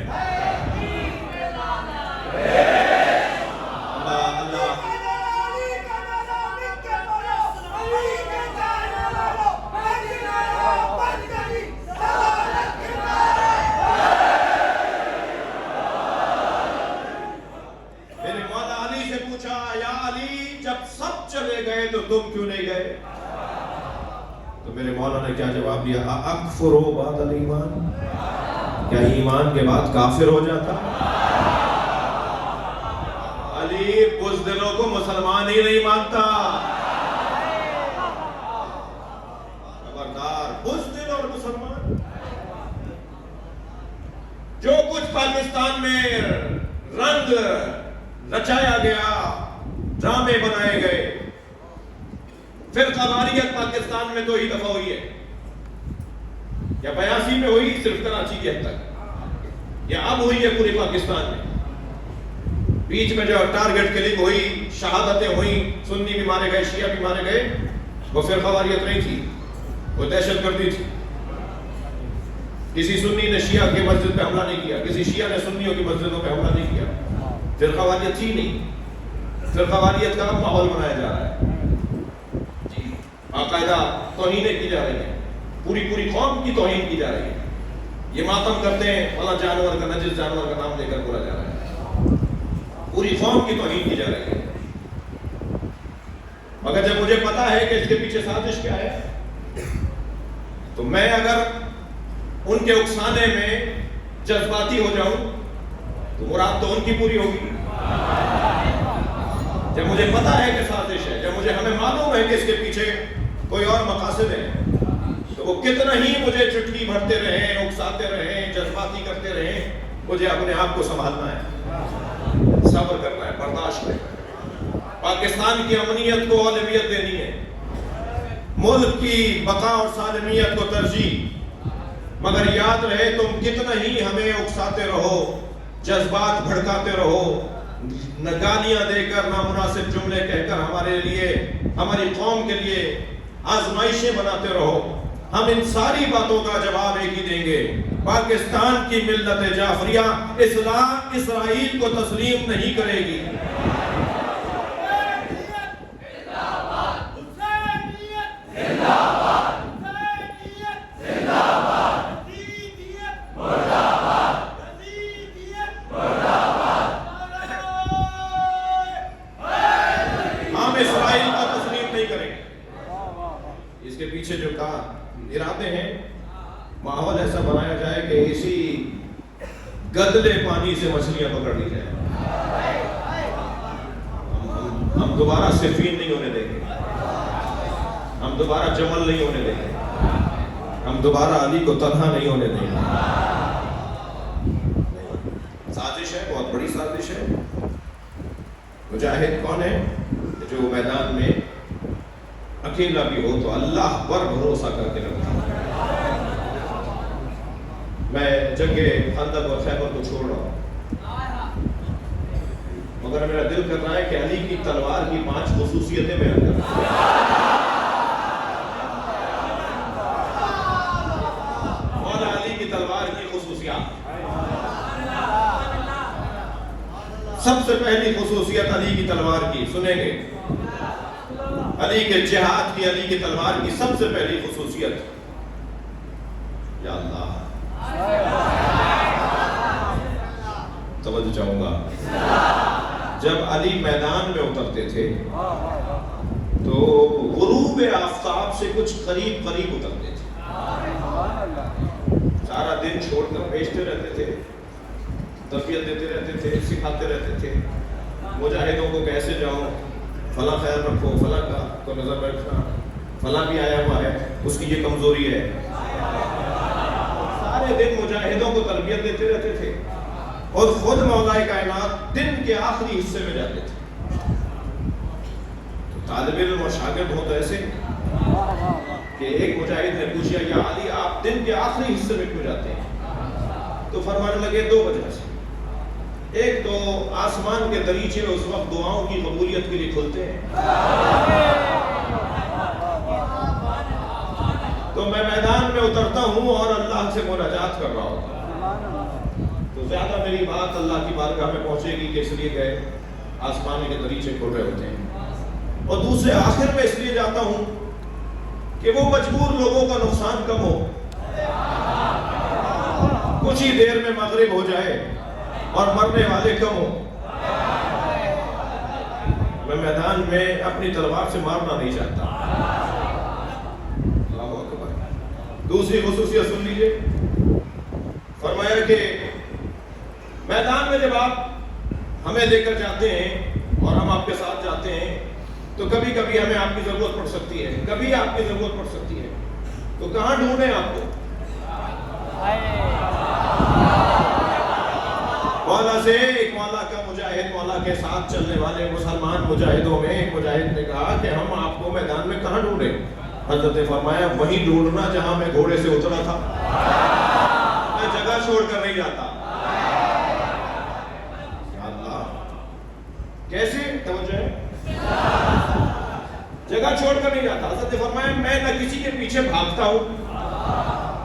میرے مولا علی سے پوچھا، یا علی جب سب چلے گئے تو تم کیوں نہیں گئے؟ تو میرے مولا نے کیا جواب دیا؟ اکفر بعد الایمان، کیا ایمان کے بعد کافر ہو جاتا؟ علی بزدلوں کو مسلمان ہی نہیں مانتا. خبردار، بزدل اور مسلمان. جو کچھ پاکستان میں رنگ رچایا گیا، ڈرامے بنائے گئے، فرقہ واریت پاکستان میں 2 ہی دفعہ ہوئی ہے، یا 82 میں ہوئی صرف کراچی کے حد تک، یا اب ہوئی ہے پورے پاکستان میں. بیچ میں جو ٹارگٹ کلنگ ہوئی، شہادتیں ہوئیں، سنی بھی مارے گئے، شیعہ بھی مارے گئے، وہ فرقہ واریت نہیں تھی، وہ دہشت گردی تھی. کسی سنی نے شیعہ کی مسجد پہ حملہ نہیں کیا، کسی شیعہ نے سنیوں کی مسجدوں پہ حملہ نہیں کیا. فرقہ واریت تھی نہیں. فرقہ واریت کا ماحول بنایا جا رہا ہے، باقاعدہ توہینیں کی جا رہی ہیں، پوری قوم کی توہین کی جا رہی ہے. یہ ماتم کرتے ہیں، فلاں جانور کا، نجس جانور کا نام لے کر بولا جا رہا ہے، پوری قوم کی توہین کی جا رہی ہے. مگر جب مجھے پتا ہے کہ اس کے پیچھے سازش کیا ہے، تو میں اگر ان کے اکسانے میں جذباتی ہو جاؤں تو مراد تو ان کی پوری ہوگی. جب مجھے پتا ہے کہ سازش ہے، جب ہمیں معلوم ہے کہ اس کے پیچھے کوئی اور مقاصد ہے، تو وہ کتنا ہی مجھے چٹکی بھرتے رہیں، اکساتے رہیں، جذباتی کرتے رہیں، مجھے اپنے آپ کو سنبھالنا ہے، صبر کرنا ہے، برداشت کرنا ہے. پاکستان کی امنیت کو اولویت دینی ہے، ملک کی بقا اور سالمیت کو ترجیح. مگر یاد رہے تم کتنا ہی ہمیں اکساتے رہو، جذبات بھڑکاتے رہو، نہ گالیاں دے کر، نہ مناسب جملے کہہ کر ہمارے لیے، ہماری قوم کے لیے آزمائشیں بناتے رہو، ہم ان ساری باتوں کا جواب ایک ہی دیں گے. پاکستان کی ملت جعفریہ اسرائیل کو تسلیم نہیں کرے گی. اس کے پیچھے جو ارادے ہیں، ماحول ایسا بنایا جائے کہ اسی گدلے پانی سے مچھلیاں پکڑ لی جائیں. ہم دوبارہ صفین نہیں ہونے دیں گے، ہم دوبارہ جمل نہیں ہونے دیں گے، ہم دوبارہ علی کو تنہا نہیں ہونے دیں گے. سازش ہے، بہت بڑی سازش ہے. مجاہد کون ہے؟ جو میدان میں اکیلا بھی ہو تو اللہ پر بھروسہ کر کے رکھتا ہے. میں جنگ خندق اور خیبر کو چھوڑ رہا ہوں، مگر میرا دل کر رہا ہے کہ علی کی تلوار کی 5 خصوصیتیں بیان کروں. مولا علی کی تلوار کی خصوصیات. سب سے پہلی خصوصیت علی کی تلوار کی سنیں گے، علی کے جہاد کی، علی کی تلوار کی سب سے پہلی خصوصیت، یا اللہ توجہ چاہوں گا، جب علی میدان میں اترتے تھے تو غروب آفتاب سے کچھ قریب اترتے تھے. سارا دن چھوڑ کر بیچتے رہتے تھے، تربیت دیتے رہتے تھے، سکھاتے رہتے تھے مجاہدوں کو کیسے جاؤ، فلاں خیال رکھو، فلاں کا تو نظر رکھنا، فلاں بھی آیا ہوا ہے، اس کی یہ کمزوری ہے. سارے دن مجاہدوں کو تربیت دیتے رہتے تھے اور خود مولا کائنات دن کے آخری حصے میں جاتے تھے. تو طالب علم اور شاگرد ہو تو ایسے کہ ایک مجاہد نے پوچھا، یا علی آپ دن کے آخری حصے میں کیوں جاتے ہیں؟ تو فرمانے لگے 2 وجہ سے. ایک تو آسمان کے دریچے اس وقت دعاؤں کی قبولیت کے لیے کھلتے ہیں، تو میں میدان میں اترتا ہوں اور اللہ سے مناجات کر رہا ہوتا، تو زیادہ میری بات اللہ کی بارگاہ میں پہنچے گی کہ اس لیے کہ آسمان کے دریچے کھل رہے ہوتے ہیں. اور دوسرے آخر میں اس لیے جاتا ہوں کہ وہ مجبور لوگوں کا نقصان کم ہو، کچھ ہی دیر میں مغرب ہو جائے اور مرنے والے کم ہو. میں میدان میں اپنی تلوار سے مارنا نہیں چاہتا. اللہ اکبر. دوسری خصوصیت سن لیجئے، فرمایا کہ میدان میں جب آپ ہمیں لے کر جاتے ہیں اور ہم آپ کے ساتھ جاتے ہیں تو کبھی کبھی ہمیں آپ کی ضرورت پڑ سکتی ہے، کبھی آپ کی ضرورت پڑ سکتی ہے، تو کہاں ڈھونڈیں آپ کو؟ مولا سے ایک مولا کا مجاہد، مولا کے ساتھ چلنے والے مسلمان مجاہدوں میں ایک مجاہد نے کہا کہ ہم آپ کو میدان میں کہاں ڈھونڈیں؟ حضرت نے فرمایا وہیں ڈھونڈنا جہاں میں گھوڑے سے اترا تھا، میں جگہ چھوڑ کر نہیں جاتا. اللہ کیسے؟ توجہ ہے، جگہ چھوڑ کر نہیں جاتا. حضرت نے فرمایا میں نہ کسی کے پیچھے بھاگتا ہوں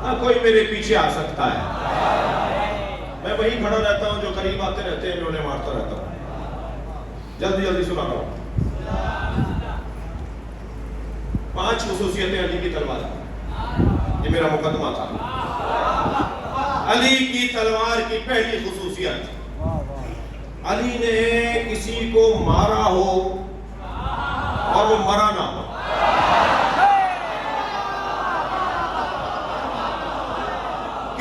نہ کوئی میرے پیچھے آ سکتا ہے، میں وہیں کھڑا رہتا ہوں، جو قریب آتے رہتے ہیں میں انہیں مارتا رہتا ہوں. جلدی جلدی سنا رہا ہوں. 5 خصوصیتیں علی کی تلوار، یہ میرا مقدمہ تھا. علی کی تلوار کی پہلی خصوصیت، علی نے کسی کو مارا ہو اور وہ مرا نہ ہو.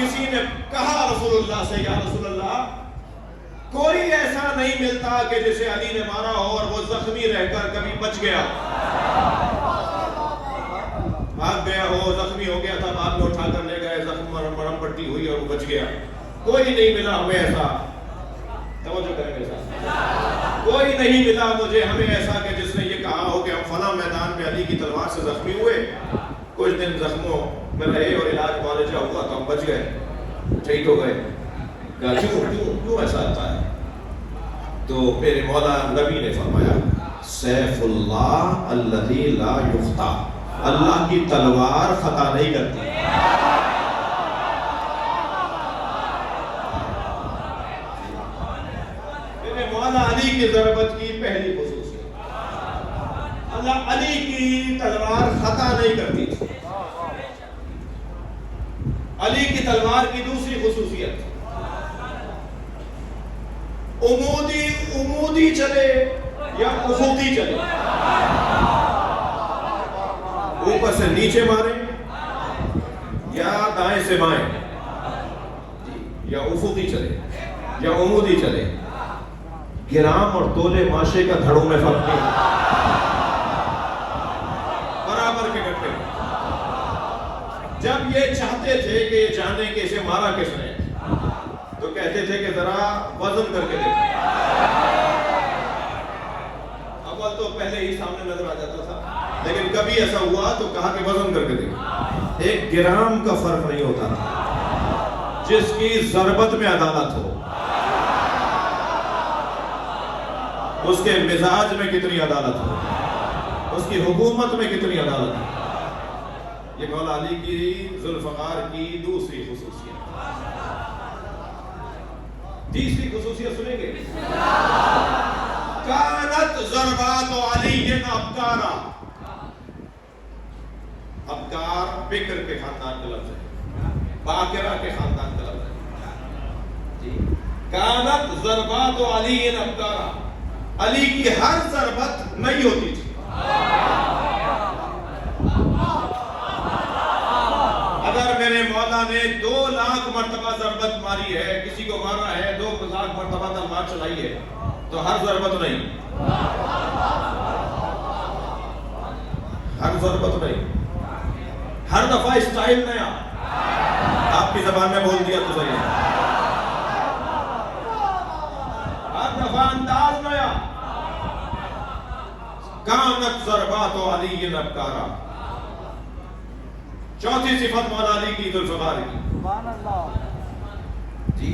کسی نے کہا رسول اللہ سے یا رسول اللہ کوئی ایسا نہیں ملتا کہ جسے علی نے مارا ہو اور وہ زخمی رہ کر کبھی بچ گیا، بھاگ گیا ہو، زخمی ہو گیا تھا، بعد میں اٹھا کر لے گئے، زخم مرم پٹی ہوئی اور وہ بچ گیا. کوئی نہیں ملا ہمیں ایسا، توجہ کریں میرے ساتھ، کوئی نہیں ملا مجھے ہمیں ایسا کہ جس نے یہ کہا ہو کہ ہم فلاں میدان میں علی کی تلوار سے زخمی ہوئے، کچھ دن زخموں میں رہے اور علاج معالجہ ہوا تو ہم بچ گئے، ٹھیک ہو گئے. کیوں ایسا آتا ہے؟ تو میرے مولا نبی نے فرمایا سیف اللہ الذی لا یخطا، اللہ کی تلوار خطا نہیں کرتی. میرے مولا علی کی ضربت کی پہلی خصوصیت، اللہ علی کی تلوار خطا نہیں کرتی. علی کی تلوار کی دوسری خصوصیت عمودی چلے یا افقی چلے، اوپر سے نیچے مارے یا دائیں سے بائیں، یا افقی چلے یا عمودی چلے. گرام اور تولے ماشے کا دھڑوں میں فرق نہیں، برابر کے گٹے. جب یہ چاہتے تھے کہ یہ جانے کہ اسے مارا کس نے تو کہتے تھے کہ ذرا وزن کر کے دیکھیں. اول تو پہلے ہی سامنے نظر آ جاتا تھا، لیکن کبھی ایسا ہوا تو کہا کہ وزن کر کے دیکھیں. 1 گرام کا فرق نہیں ہوتا تھا. جس کی ضربت میں عدالت ہو، اس کے مزاج میں کتنی عدالت ہو، اس کی حکومت میں کتنی عدالت ہو. یہ مولا علی کی ذوالفقار کی دوسری خصوصیت. تیسری خصوصیت سنیں گے، کانت ضربات علی ابکارا. ابکار بکر کے خاندان کا لفظ ہے، باکرہ کے خاندان کا لفظ ہے. کانت ضربات علی ابکارا، علی کی ہر ضربت نہیں ہوتی تھی. اگر میرے مولا نے 2 لاکھ مرتبہ ضربت ماری ہے، کسی کو مارا ہے، 2 لاکھ مرتبہ تلوار چلائی ہے، تو ہر ضربت نہیں، ہر ضربت نہیں، ہر دفعہ اسٹائل نیا. آپ کی زبان میں بول دیا تو صحیح ہے، ہر دفعہ انداز نیا. کانت ضربات علی ابکارا. چوتھی صفت مولا علی کی ذوالفقار کی. جی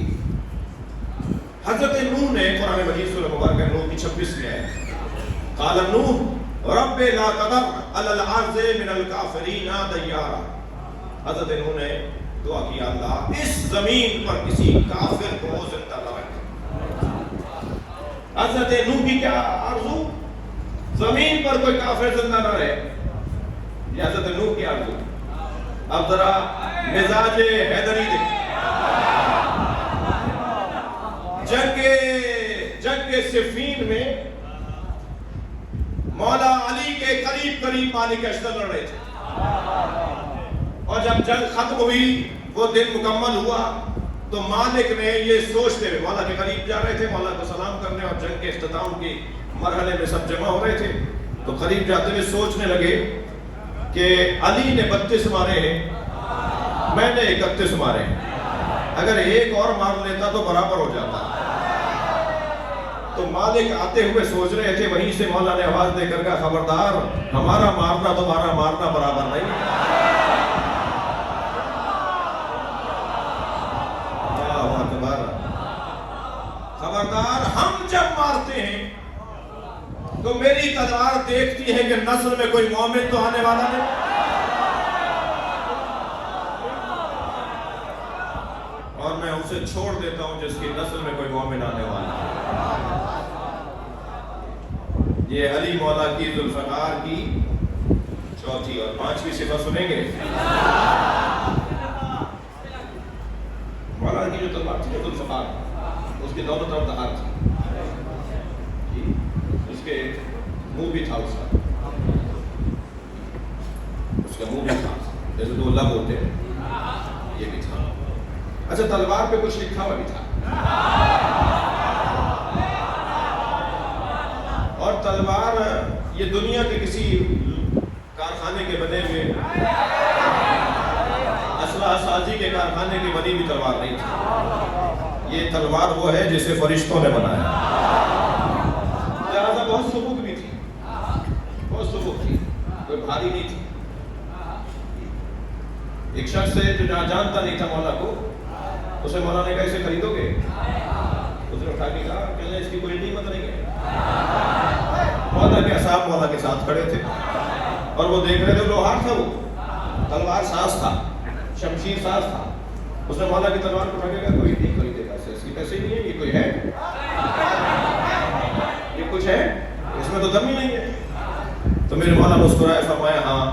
حضرت نوح نے قرآن مجید سورہ مبارکہ نوح کی 26 میں ہے، قال نوح رب لا تذر علی الارض من الکافرین دیارا. حضرت نوح نے دعا کی اللہ اس زمین پر کسی کافر کو زندہ نہ رکھ. حضرت نوح کی کیا آرزو؟ زمین پر کوئی کافر زندہ نہ رہے. یہ حضرت نوح کی آرزو. اب ذرا مزاج حیدری دیکھ. جنگ صفین میں مولا علی کے قریب مالک اشتر لڑ رہے تھے، اور جب جنگ ختم ہوئی، وہ دن مکمل ہوا، تو مالک نے یہ سوچتے ہوئے مولا کے قریب جا رہے تھے مولا کو سلام کرنے، اور جنگ کے اختتام کے مرحلے میں سب جمع ہو رہے تھے. تو قریب جاتے ہوئے سوچنے لگے کہ علی نے 32 مارے ہیں، میں نے 31 مارے ہیں، اگر ایک اور مار لیتا تو برابر ہو جاتا. تو مالک آتے ہوئے سوچ رہے تھے، وہیں سے مولا نے آواز دے کر کہا خبردار، ہمارا مارنا تمہارا مارنا برابر نہیں. خبردار، ہم جب مارتے ہیں تو میری تلوار دیکھتی ہے کہ نسل میں کوئی مومن تو آنے والا نہیں، اور میں اسے چھوڑ دیتا ہوں جس کی نسل میں کوئی مومن آنے والا ہے. یہ علی مولا کی ذوالفقار کی چوتھی اور پانچویں صفت سنیں گے. مولا کی جو تلوار تھی ذوالفقار، اس کے دونوں طرف دھار تھی، اس کے منہ بھی تھا، اس کا منہ بھی تھا، جیسے 2 لب ہوتے ہیں، یہ بھی تھا. اچھا تلوار پہ کچھ لکھا ہوا بھی تھا، اور تلوار یہ دنیا کے کسی کارخانے کے بنے ہوئے اسلحہ سازی کے کارخانے کی بنی ہوئی تلوار نہیں تھی. یہ تلوار وہ ہے جسے فرشتوں نے بنایا. لہٰذا بہت سبک بھی تھی، بہت سبک تھی، کوئی بھاری نہیں تھی. ایک شخص ہے جو جانتا نہیں تھا مولا کو، اسے مولا نے کہا اسے خریدو گے؟ اس نے اٹھا کے کہا کہ اس کی کوئی قیمت نہیں ہے. مولا کے اصحاب مولا کے ساتھ کھڑے تھے اور وہ دیکھ رہے تھے. لوہار تھا، وہ تلوار ساز تھا، شمشیر ساز تھا. اس نے مولا کی تلوار کو اٹھا کے کہا کوئی نہیں خریدے گا اسے، اس کی پیسے نہیں ہے، یہ کوئی ہے، یہ کچھ ہے، اس میں تو دم ہی نہیں ہے. تو میرے مولا مسکرائے، فرمایا ہاں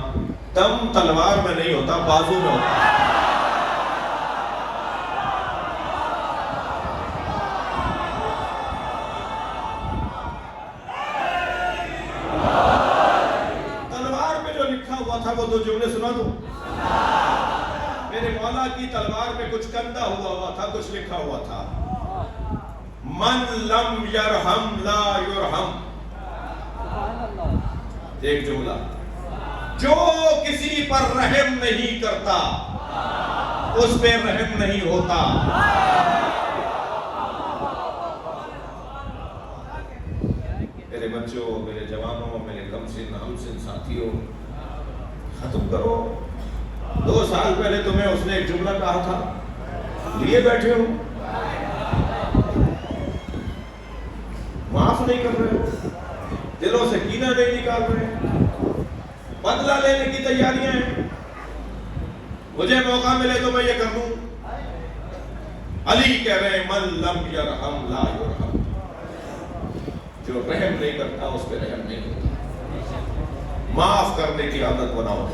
دم تلوار میں نہیں ہوتا، بازو میں ہوتا. تلوار پہ جو لکھا ہوا تھا وہ دو جملے سنا دوں. میرے مولا کی تلوار پہ کچھ کندہ ہوا تھا، کچھ لکھا ہوا تھا، من لم یرحم لا یرحم. ایک جملہ، جو کسی پر رحم نہیں کرتا اس پہ رحم نہیں ہوتا. میرے بچوں، میرے جوانوں، میرے کم سن ہم سن ساتھیوں، ختم کرو. 2 سال پہلے تمہیں اس نے ایک جملہ کہا تھا، لیے بیٹھے ہو، معاف نہیں کر رہے ہو، دلوں سے کینہ نہیں نکال رہے، بدلہ لینے کی تیاریاں ہیں. مجھے موقع ملے تو میں یہ کر دوں. علی کہہ رہے ہیں من لم یرحم لا یرحم، جو رحم نہیں کرتا اس پہ رحم نہیں ہوتا. معاف کرنے کی عادت بناؤ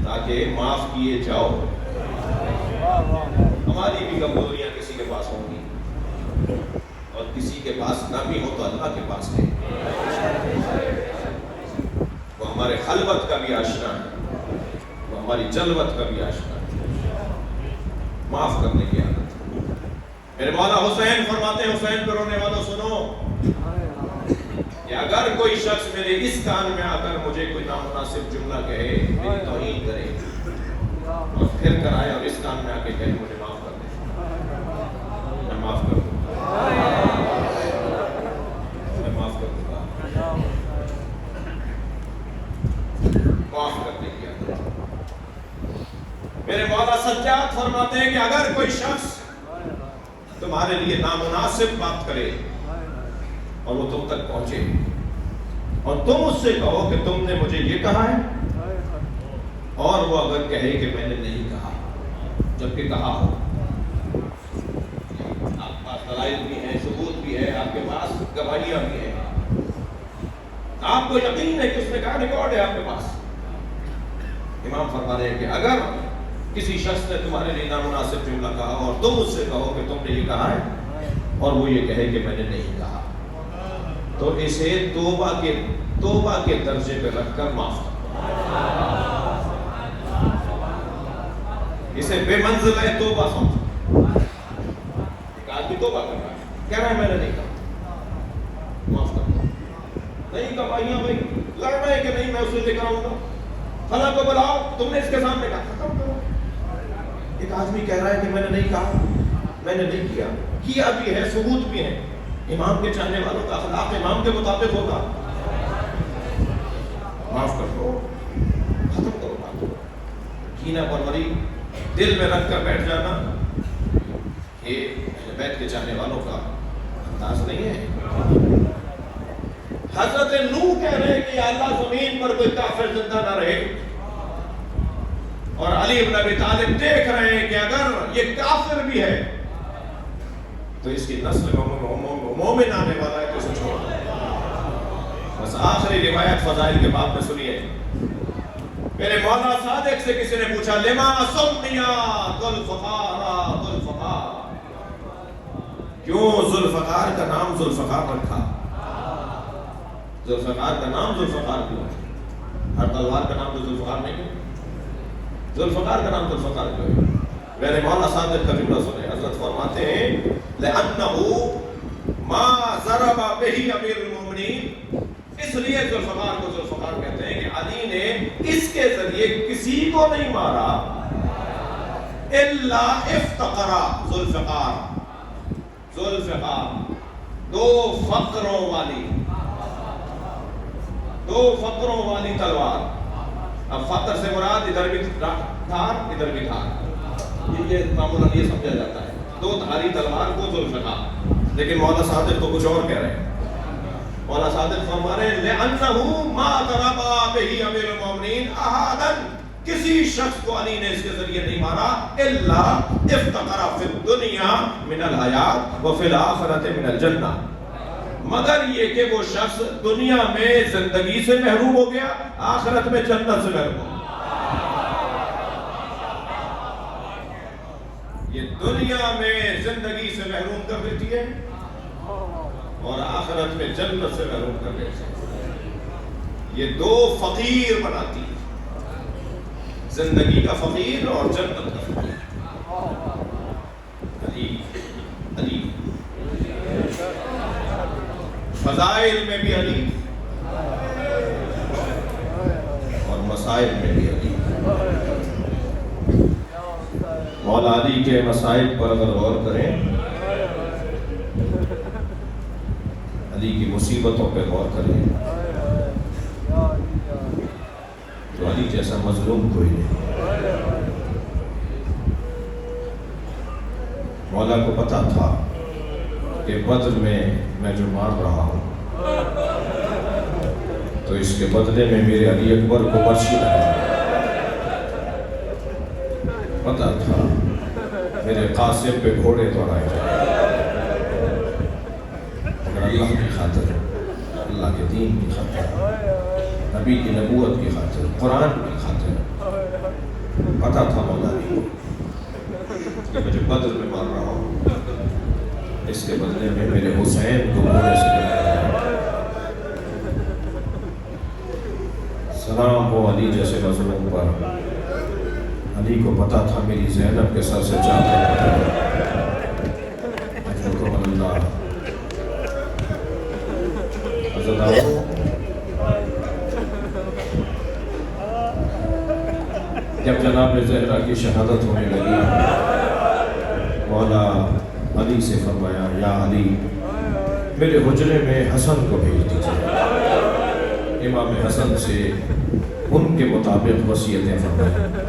تاکہ معاف کیے جاؤ. ہماری بھی کمزوریاں کسی کے پاس ہوں گی، اور کسی کے پاس نہ بھی ہو تو اللہ کے پاس ہے. وہ ہمارے خلوت کا بھی آشنا ہے، وہ ہماری جلوت کا بھی آشنا ہے. معاف کرنے کی عادت. میرے مولا حسین فرماتے ہیں، حسین پہ رونے والوں سنو، کہ اگر کوئی شخص میرے اس کان میں آ کر مجھے کوئی نامناسب جملہ کہے، میری توہین کرے، اور پھر کرائے اور اس کان میں آ کے کہے مجھے معاف کر دے، میں معاف کر دوں گا، میں معاف کر دوں گا. معاف کرنے کی عادت. میرے مولا سجاد فرماتے ہیں کہ اگر کوئی شخص تمہارے لیے نامناسب بات کرے اور وہ تم تک پہنچے اور تم اس سے کہو کہ تم نے مجھے یہ کہا ہے، اور وہ اگر کہے کہ میں نے نہیں کہا جبکہ کہا ہو، آپ کے پاس دلائل بھی ہیں، ثبوت بھی ہے، آپ کے پاس گواہیاں بھی ہیں، آپ کو یقین ہے کہ اس نے کہا، ریکارڈ ہے آپ کے پاس. امام فرما رہے ہیں کہ اگر کسی شخص نے تمہارے لیے نامناسب جملہ کہا اور تم اس سے کہو کہ تم نے یہ کہا ہے، اور وہ یہ کہے کہ میں نے نہیں کہا، تو اسے توبہ کے درجے پہ رکھ کر معاف کرو. اسے بے منزلہ توبہ سمجھو. ایک آدمی توبہ کر رہا ہے، کہہ رہا ہے میں نے نہیں کہا، معاف کر دو. نہیں گواہیاں بھائی، لڑنا ہے کہ نہیں، میں اسے لے کر آؤں گا، فلاں کو بلاؤ، تم نے اس کے سامنے کہا، ختم کرو. ایک آدمی کہہ رہا ہے کہ میں نے نہیں کہا، میں نے نہیں کیا بھی ہے، ثبوت بھی ہے. امام کے چاہنے والوں کا اخلاق امام کے مطابق ہوگا. معاف کر دو، ختم کرو بات. کینہ پروری دل میں رکھ کر بیٹھ جانا یہ اہل بیت کے چاہنے والوں کا انداز نہیں ہے. حضرت نوح کہہ رہے ہیں کہ یا اللہ زمین پر کوئی کافر زندہ نہ رہے، اور علی بن ابی طالب دیکھ رہے ہیں کہ اگر یہ کافر بھی ہے تو اس کی نسل مومن آنے والا ہے، تو اسے چھوڑ دو. بس آخری روایت فضائل کے باب میں سنیے. میرے مولا صادق سے کسی نے پوچھا، لما سمیا ذوالفقار، ذوالفقار، کیوں ذوالفقار کا نام ذوالفقار رکھا؟ ذوالفقار کا نام ذوالفقار کیوں ہے؟ ہر تلوار کا نام تو ذوالفقار نہیں ہے. ذوالفقار کا نام ذوالفقار کیوں ہے؟ میرے مولانا صادق کا جملہ سنیں، حضرت فرماتے ہیں لِأَنَّهُ مَا ضَرَبَ بِهِ امیر المومنین، اس لیے ذوالفقار کو ذوالفقار کہتے ہیں کہ علی نے اس کے ذریعے کسی کو نہیں مارا الا افتقر ذوالفقار، ذوالفقار دو فقروں والی تلوار. اب فقر سے مراد ادھر بھی دھار ادھر بھی دھار، یہ معمولاً یہ سمجھا جاتا ہے دو دھاری تلوار کو ذوالفقار. لیکن مولانا صادق تو کچھ اور کہہ رہے ہیں. مولانا صادق فرما رہے ہیں لِأَنَّهُ مَا ضَرَبَ بِهِ امیر المومنین احداً، کسی شخص کو علی نے اس کے ذریعے نہیں مارا الا افتقر فی الدنیا من الحیات وفی الآخرۃ من الجنہ، مگر یہ کہ وہ شخص دنیا میں زندگی سے محروم ہو گیا، آخرت میں جنت سے محروم ہو گیا. یہ دنیا میں زندگی سے محروم کر دیتی ہے اور آخرت میں جنت سے محروم کر دیتی ہے. یہ دو فقیر بناتی ہے، زندگی کا فقیر اور جنت کا فقیر. علی فضائل میں بھی علی اور مسائل میں بھی علی. مولا علی کے مسائل پر اگر غور کریں، علی کی مصیبتوں پہ غور کریں، تو علی جیسا مظلوم کوئی نہیں. مولا کو پتا تھا کہ بدر میں جو مار رہا ہوں تو اس کے بدلے میں میرے علی اکبر کو برشی لگا. پتا تھا میرے قاسم پہ گھوڑے دوڑائے جائیں، مگر اللہ کی خاطر، اللہ کے دین کی خاطر، نبی کی نبوت کی خاطر، قرآن کی خاطر پتا تھا مولا علی کہ میں جو بدر میں مار رہا ہوں اس کے بدلے میں میرے حسین کو گھوڑے سے لگایا. سلام ہو علی جیسے مظلوم پر. علی کو پتا تھا میری زینب کے سر سے چاہتا اللہ. جب جناب زہرا کی شہادت ہونے لگی، مولا علی سے فرمایا یا علی میرے حجرے میں حسن کو بھیج دیجیے. امام حسن سے ان کے مطابق وصیتیں فرمائیں.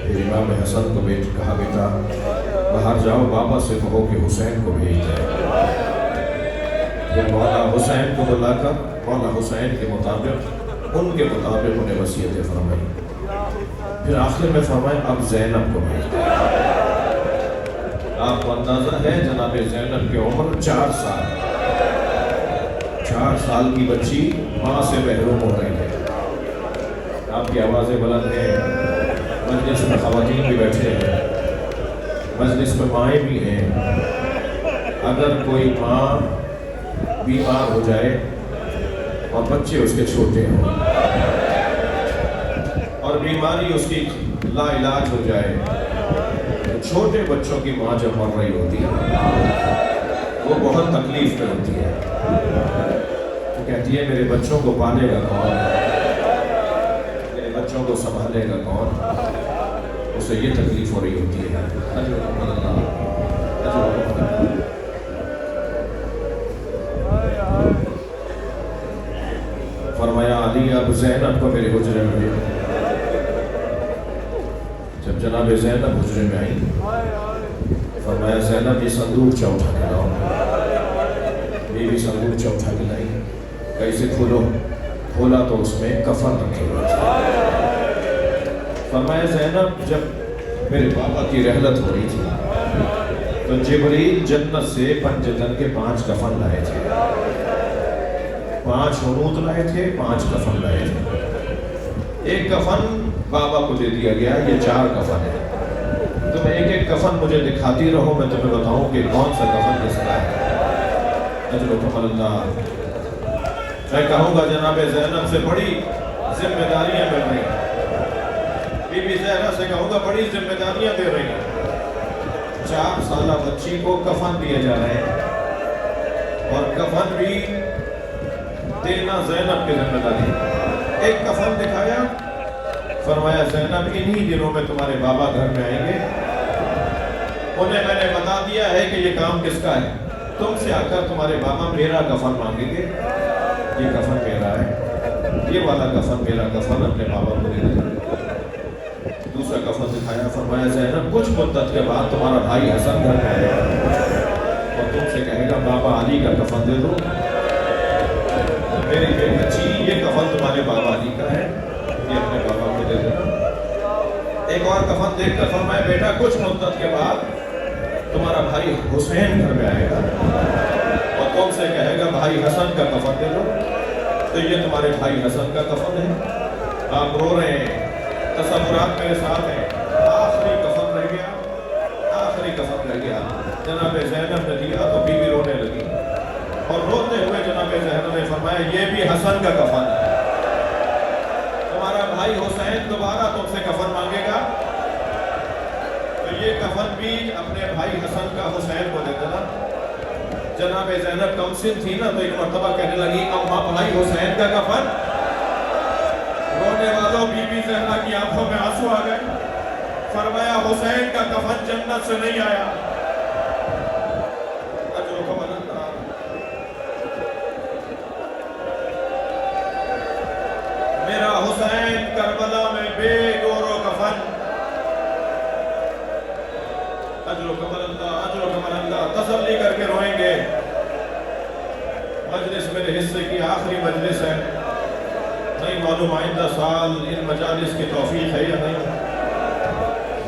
پھر امام حسن کو بھیج کہا بیٹا باہر جاؤ، بابا سے کہو کہ حسین کو بھیج دیں. پھر مولا حسین کو بلا کر مولا حسین کے مطابق ان کے مطابق انہیں وصیتیں فرمائیں. پھر آخر میں فرمائیں اب زینب کو بھیج دیں. آپ کو اندازہ ہے جناب زینب کی عمر 4 سال، 4 سال کی بچی ماں سے محروم ہو رہی ہے. آپ کی آوازیں بلند ہیں، مجلس میں خواتین بھی بیٹھے ہیں، مجلس میں مائیں بھی ہیں. اگر کوئی ماں بیمار ہو جائے اور بچے اس کے چھوٹے ہوں اور بیماری اس کی لا علاج ہو جائے، تو چھوٹے بچوں کی ماں جب مر رہی ہوتی ہے وہ بہت تکلیف میں ہوتی ہے. وہ کہتی ہے میرے بچوں کو پالے گا کون، میرے بچوں کو سنبھالے گا کون. اسے یہ تکلیف ہو رہی ہوتی ہے. فرمایا علی اب زینب کو میرے حجرے میں بھیجو. جب جناب زینب حجرے میں آئی، فرمایا زینب یہ صندوق چا اٹھا کے لاؤ. بیوی صندوق چا اٹھا کے لائی. کیسے کھولو؟ کھولا تو اس میں کفن رکھے ہوئے تھے. فرمایا زینب جب میرے پاپا کی رحلت ہو رہی تھی تو جبریل جنت سے پنجتن کے 5 کفن لائے تھے. 5 حنوط لائے تھے، 5 کفن لائے تھے. ایک کفن بابا کو دے دیا گیا، یہ 4 کفن ہے. تم ایک ایک کفن مجھے دکھاتی رہو، میں تمہیں بتاؤں کہ کون سا کفن کس کا ہے. اجرکم اللہ. میں کہوں گا جناب زینب سے بڑی ذمہ داریاں مل رہی ہیں. بی بی زہرا سے کہوں گا بڑی ذمہ داریاں دے رہی ہیں. 4 سالہ بچی کو کفن دیے جا رہے ہیں، اور کفن بھی دینا زینب کی ذمہ داری۔ ایک کفن دکھایا، فرمایا زینب انہی دنوں میں تمہارے بابا گھر میں آئیں گے، انہیں میں نے بتا دیا ہے کہ یہ کام کس کا ہے، تم سے آ کر تمہارے بابا میرا کفن مانگیں گے، یہ کفن میرا ہے، یہ والا کفن میرا کفن اپنے بابا کو دے دیں۔ دوسرا کفن دکھایا، فرمایا زینب کچھ مدت کے بعد تمہارا بھائی حسن گھر میں آئے گا اور تم سے کہے گا بابا علی کا کفن دے دو، میری بچی یہ کفن تمہارے بابا علی کا ہے، یہ اپنے بابا کو دے دینا۔ ایک اور کفن دیکھ کر فرمایا بیٹا کچھ مدت کے بعد تمہارا بھائی حسین گھر میں آئے گا اور تم سے کہے گا بھائی حسن کا کفن دے دو، تو یہ تمہارے بھائی حسن کا کفن ہے۔ آپ رو رہے ہیں، تصورات میرے ساتھ ہیں، آخری کفن رہ گیا، آخری کفن رہ گیا، جناب زینب نے دیا تو بی بی رونے لگی اور روتے ہوئے جناب زینب نے فرمایا یہ بھی حسن کا کفن ہے، تمہارا بھائی حسین دوبارہ تم سے کفن مانگے گا تو یہ کفن بھی اپنے بھائی حسن کا حسین کو دے دینا۔ جناب زینب کم سن تھی نا، تو ایک مرتبہ کہنے لگی اماں بھائی حسین کا کفن، رونے والوں بی بی زینب کی آنکھوں میں آنسو آ گئے، فرمایا حسین کا کفن جنت سے نہیں آیا، میرا حسین کربلا میں بے گور و کفن، اجر و کمل اللہ، اجر و کمل اللہ، تسلی کر کے روئیں گے۔ مجلس میرے حصے کی آخری مجلس ہے، نہیں معلوم آئندہ سال ان مجالس کی توفیق ہے یا نہیں،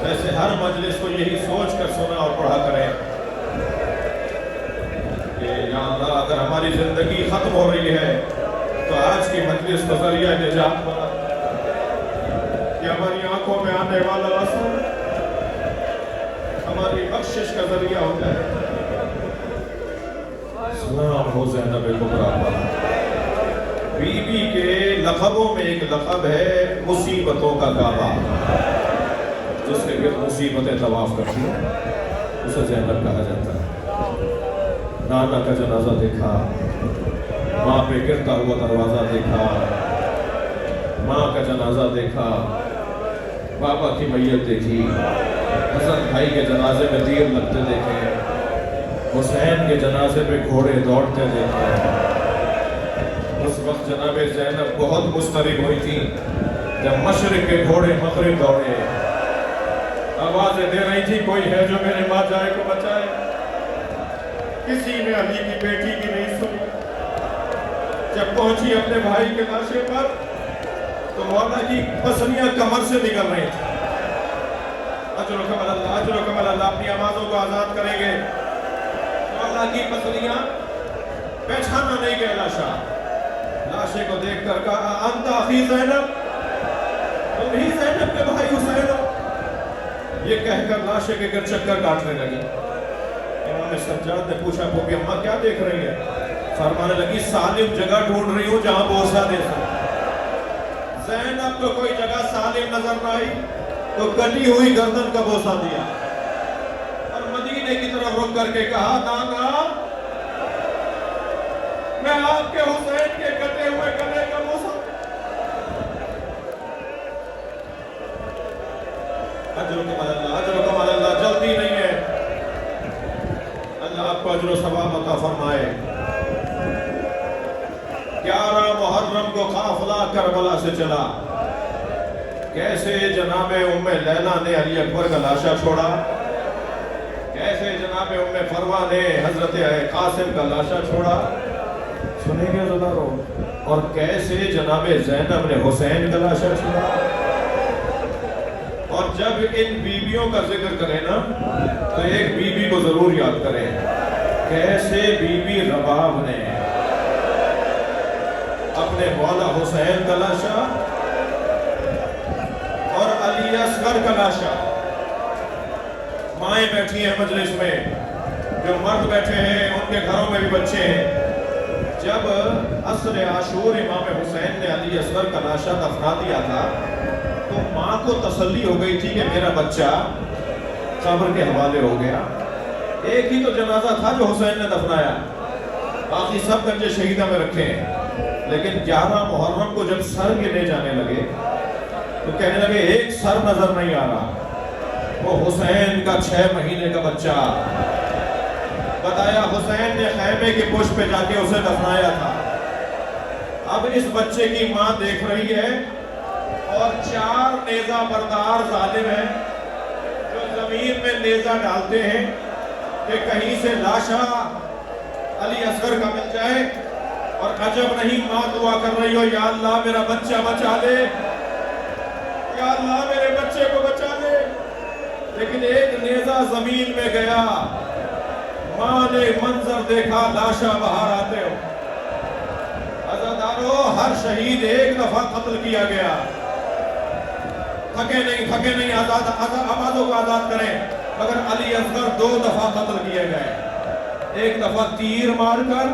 ویسے ہر مجلس کو یہی سوچ کر سنا اور پڑھا کریں کہ یا اللہ اگر ہماری زندگی ختم ہو رہی ہے تو آج کی مجلس کو ذریعہ نجات بنا، کہ ہماری آنکھوں میں آنے والا آنسو ہماری بخشش کا ذریعہ ہو جائے۔ سلام ہو زینب کبریٰ پر۔ بی بی کے لقبوں میں ایک لقب ہے مصیبتوں کا کعبہ، جس کے گرد مصیبتیں طواف کرتی ہیں اسے زینب کہا جاتا ہے۔ نانا کا جنازہ دیکھا، ماں پہ گرتا ہوا دروازہ دیکھا، ماں کا جنازہ دیکھا، بابا کی میت دیکھی، حسن بھائی کے جنازے میں تیر لگتے دیکھے، حسین کے جنازے پہ گھوڑے دوڑتے دیکھے۔ اس وقت جناب زینب بہت مضطرب ہوئی تھی جب مشرق کے گھوڑے مغرب دوڑے، آوازیں دے رہی تھی کوئی ہے جو میرے ماں جائے کو بچائے، کسی نے علی کی بیٹی کی نہیں سنی۔ جب پہنچی اپنے بھائی کے لاشے پر تو مولا کی پسلیاں کمر سے نکل رہی تھی۔ اجر و کمل اللہ، اجر و کمل اللہ، اپنی آوازوں کو آزاد کریں گے۔ مولا کی پسلیاں پہچانا نہیں گئے لاشا، لاشے کو دیکھ کر کہا انت اخی زینب، تم ہی زینب کے بھائی حسین ہو، یہ کہہ کر لاشے کے گر چکر کاٹنے لگی۔ امام سجاد نے پوچھا پھوپھی اماں کیا دیکھ رہی ہے؟ فرمانے لگی سالم جگہ ڈھونڈ رہی ہوں جہاں بوسہ دے سکوں۔ زینب کو کوئی جگہ سالم نظر نہ آئی تو کٹی ہوئی گردن کا بوسہ دیا اور مدینے کی طرف رک کر کے کہا نانا میں آپ کے حسین کے کٹے ہوئے گلے کا بوسہ۔ اجر و کمال اللہ، اجر و کمال اللہ، جلدی نہیں ہے، اللہ آپ کو اجر و ثواب عطا فرمائے۔ 11 محرم کو قافلہ کربلا سے چلا، کیسے جناب ام لیلہ نے علی اکبر کا لاشا چھوڑا، کیسے جناب ام فروہ نے حضرت قاسم کا لاشا چھوڑا، سنیں گے ذرا، اور کیسے جناب زینب نے حسین کا لاشا چھوڑا۔ اور جب ان بیویوں کا ذکر کریں نا تو ایک بیوی کو ضرور یاد کریں، کیسے بی بی رباب نے اپنے مولا حسین کا لاشا اور علی اصغر کا لاشا، مائیں بیٹھی ہیں مجلس میں، جو مرد بیٹھے ہیں ان کے گھروں میں بھی بچے ہیں، جب عصر عاشور امام حسین نے علی اصغر کا لاشا دفنا دیا تھا تو ماں کو تسلی ہو گئی تھی کہ میرا بچہ قبر کے حوالے ہو گیا. ایک ہی تو جنازہ تھا جو حسین نے دفنایا، باقی سب گنجے شہیدہ میں رکھے ہیں. لیکن 11 محرم کو جب سر گنے جانے لگے تو کہنے لگے ایک سر نظر نہیں آ رہا. وہ حسین کا 6 مہینے کا بچہ، بتایا حسین نے خیمے کے پشت پہ جا کے اسے دفنایا تھا. اب اس بچے کی ماں دیکھ رہی ہے اور 4 نیزہ بردار ظالم ہیں جو زمین میں نیزہ ڈالتے ہیں کہ کہیں سے لاشا علی اصغر کا مل جائے. اور عجب نہیں، ماں دعا کر رہی ہو، یا اللہ میرا بچہ بچا لے، یا اللہ میرے بچے کو بچا لے. لیکن ایک نیزہ زمین میں گیا، ماں نے منظر دیکھا، لاشا باہر آتے ہو. عزادارو، ہر شہید ایک دفعہ قتل کیا گیا. تھکے نہیں، آبادوں کو آزاد کریں. مگر علی اصغر 2 دفعہ قتل کیے گئے. ایک دفعہ تیر مار کر،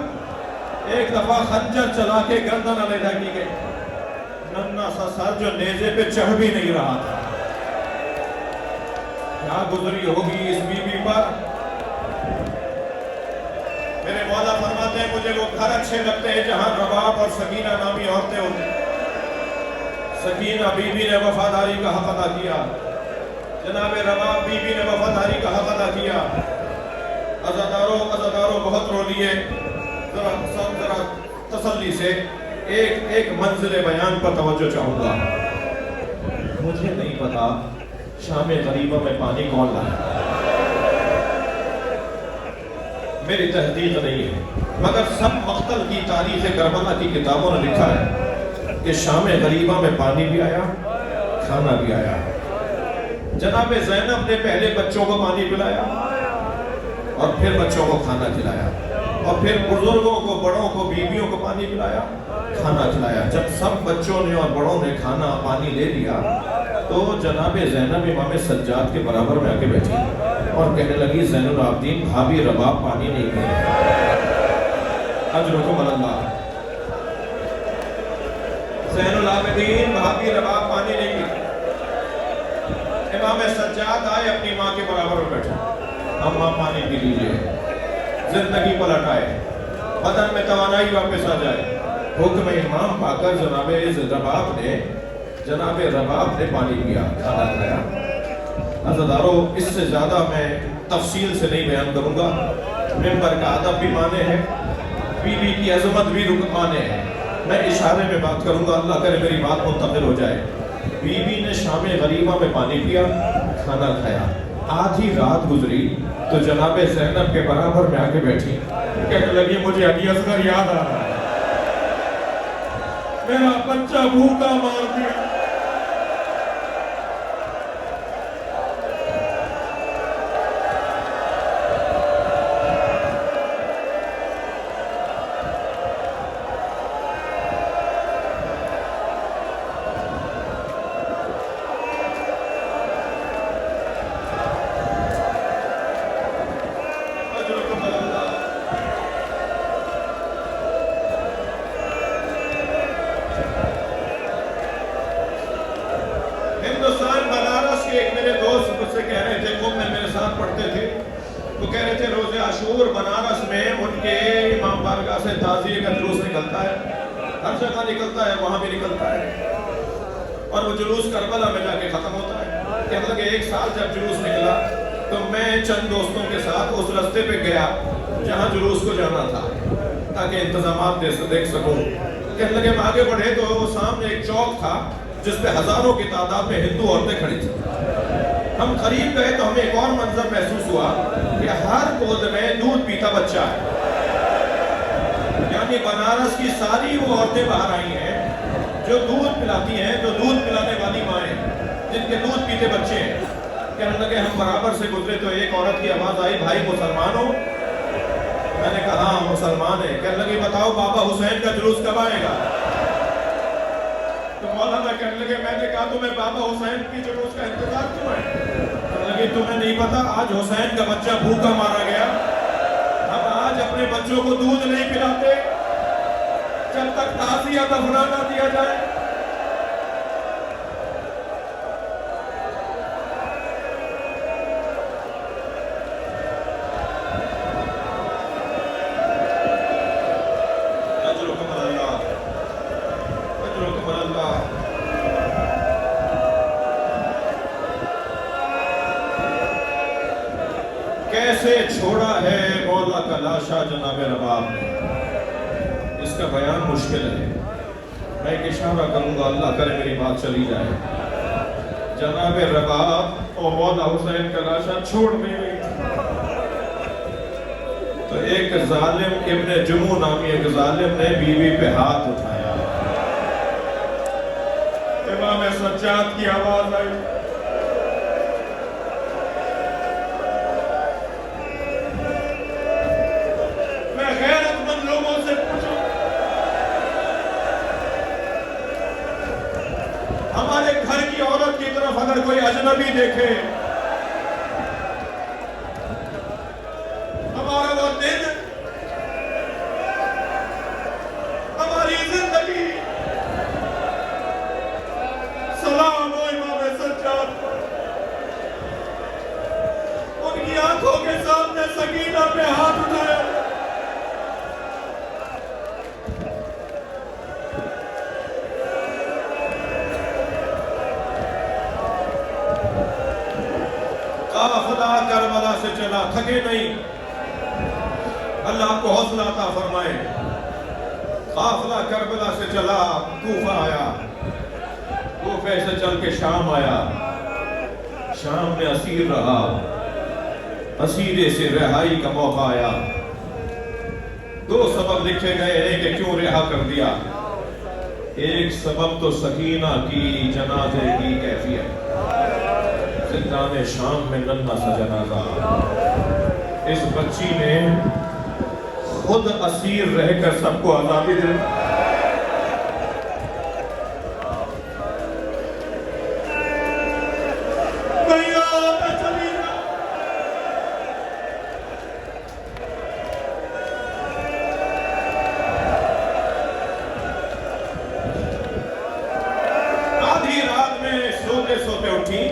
ایک دفعہ خنجر چلا کے گردن علیحدہ کی گئی. ننھا سا سر جو نیزے پہ چڑھ بھی نہیں رہا تھا. کیا گزری ہوگی اس بی بی پر. میرے مولا فرماتے ہیں مجھے وہ گھر اچھے لگتے ہیں جہاں رباب اور سکینہ نامی عورتیں ہوتی. سکینہ بی بی نے وفاداری کا حق ادا کیا، جناب رباب بی بی نے وفاداری کا حق ادا کیا. عزادارو بہت رو لیے. ذرا تسلی سے ایک منزل بیان پر توجہ چاہوں گا. مجھے نہیں پتا شام غریبہ میں پانی کون لایا، میری تحقیق نہیں ہے، مگر سب مقتل کی تاریخ کربلا کی کتابوں نے لکھا ہے کہ شام غریبہ میں پانی بھی آیا، کھانا بھی آیا. جناب زینب نے پہلے بچوں کو پانی پلایا اور پھر بچوں کو کھانا کھلایا، اور پھر بزرگوں کو، بڑوں کو، بیویوں کو پانی پلایا، کھانا کھلایا. جب سب بچوں نے اور بڑوں نے کھانا پانی لے لیا تو جناب زینب امام سجاد کے برابر میں آ کے بیٹھی اور کہنے لگی زین العابدین بھابی رباب پانی نہیں پی. اجرکم اللہ. زین العابدین بھابی رباب پانی نہیں پی. امام سجاد آئے اپنی ماں کے برابر میں بیٹھے، اماں پانی پی لیجئے، زندگی پلٹ آئے، بدن میں توانائی واپس آ جائے. حکم امام پا کر جناب رباب نے پانی پیا، کھانا کھایا. عزادارو اس سے زیادہ میں تفصیل سے نہیں بیان کروں گا. ممبر کا ادب بھی مانے ہے، بی بی کی عظمت بھی مانے ہے. میں اشارے میں بات کروں گا، اللہ کرے میری بات منتقل ہو جائے. بی بی نے شام غریبہ میں پانی پیا، کھانا کھایا. آدھی رات گزری تو جناب زینب کے برابر میں آ کے بیٹھی، کہنے لگی مجھے علی اصغر یاد آ رہا ہے، میرا بچہ بھوکا مار دیا. ہندوستان بنارس کے ایک میرے دوست مجھ سے کہہ رہے تھے، قوم میں میرے ساتھ پڑھتے تھے، وہ کہہ رہے تھے روز عاشور بنارس میں ان کے امام بارگاہ سے تعزیے کا جلوس نکلتا ہے، ہر جگہ نکلتا ہے، وہاں بھی نکلتا ہے، اور وہ جلوس کربلا میں جا کے ختم ہوتا ہے. کہنے لگے ایک سال جب جلوس نکلا تو میں چند دوستوں کے ساتھ اس رستے پہ گیا جہاں جلوس کو جانا تھا تاکہ انتظامات دیکھ سکوں. کہنے لگے ہم آگے بڑھے تو سامنے ایک چوک تھا جس پہ ہزاروں کی تعداد میں ہندو عورتیں کھڑی تھیں. ہم قریب گئے تو ہمیں ایک اور منظر محسوس ہوا کہ ہر گود میں دودھ پیتا بچہ ہے. یعنی بنارس کی ساری وہ عورتیں باہر آئی ہیں جو دودھ پلاتی ہیں، جو دودھ پلانے والی مائیں، جن کے دودھ پیتے بچے ہیں. کہنے لگے ہم برابر سے گزرے تو ایک عورت کی آواز آئی، بھائی مسلمان ہو؟ میں نے کہا ہاں مسلمان ہے. کہنے لگے بتاؤ بابا حسین کا جلوس کب آئے گا؟ تو مولانا کہنے لگے میں نے کہا تمہیں بابا حسین کی جلوس کا انتظار کیوں ہے؟ کہنے لگے تمہیں نہیں پتا آج حسین کا بچہ بھوکا مارا گیا، ہم آج اپنے بچوں کو دودھ نہیں پلاتے جب تک تعزیہ دفنا نہ دیا جائے. کیسے چھوڑا ہے مولا کا لاشا جناب رباب نے، اس کا بیان مشکل ہے۔ میں ایک اشارہ کروں گا، اللہ کرے میری بات چلی جائے۔ جناب رباب اور مولا حسین کا لاشا چھوڑ نہیں رہی تھی، تو ایک ظالم ابن جمو نامی ایک ظالم نے بیوی پہ ہاتھ اٹھایا، امام سجاد کی آواز آئی، میں غیرت مند لوگوں سے پوچھوں، ہمارے گھر کی عورت کی طرف اگر کوئی اجنبی دیکھے، ہمارا وہ دن، ہماری زندگی، سلام ہو امام سجاد پر، ان کی آنکھوں کے سامنے سکینہ پہ ہاتھ اٹھایا، قافلہ کربلا سے چلا، تھکے نہیں، اللہ آپ کو حوصلہ عطا فرمائے۔ قافلہ کربلا سے چلا، کوفہ آیا، کوفہ سے چل کے شام آیا، شام میں اسیر رہا، اسیرے سے رہائی کا موقع آیا۔ دو سبب لکھے گئے ہیں کہ کیوں رہا کر دیا۔ ایک سبب تو سکینہ کی جنازے کی کیفیت، زندان شام میں ننھا سا جنازہ، اس بچی نے خود اسیر رہ کر سب کو آزادی دے۔ آدھی رات میں سوتے سوتے اٹھی،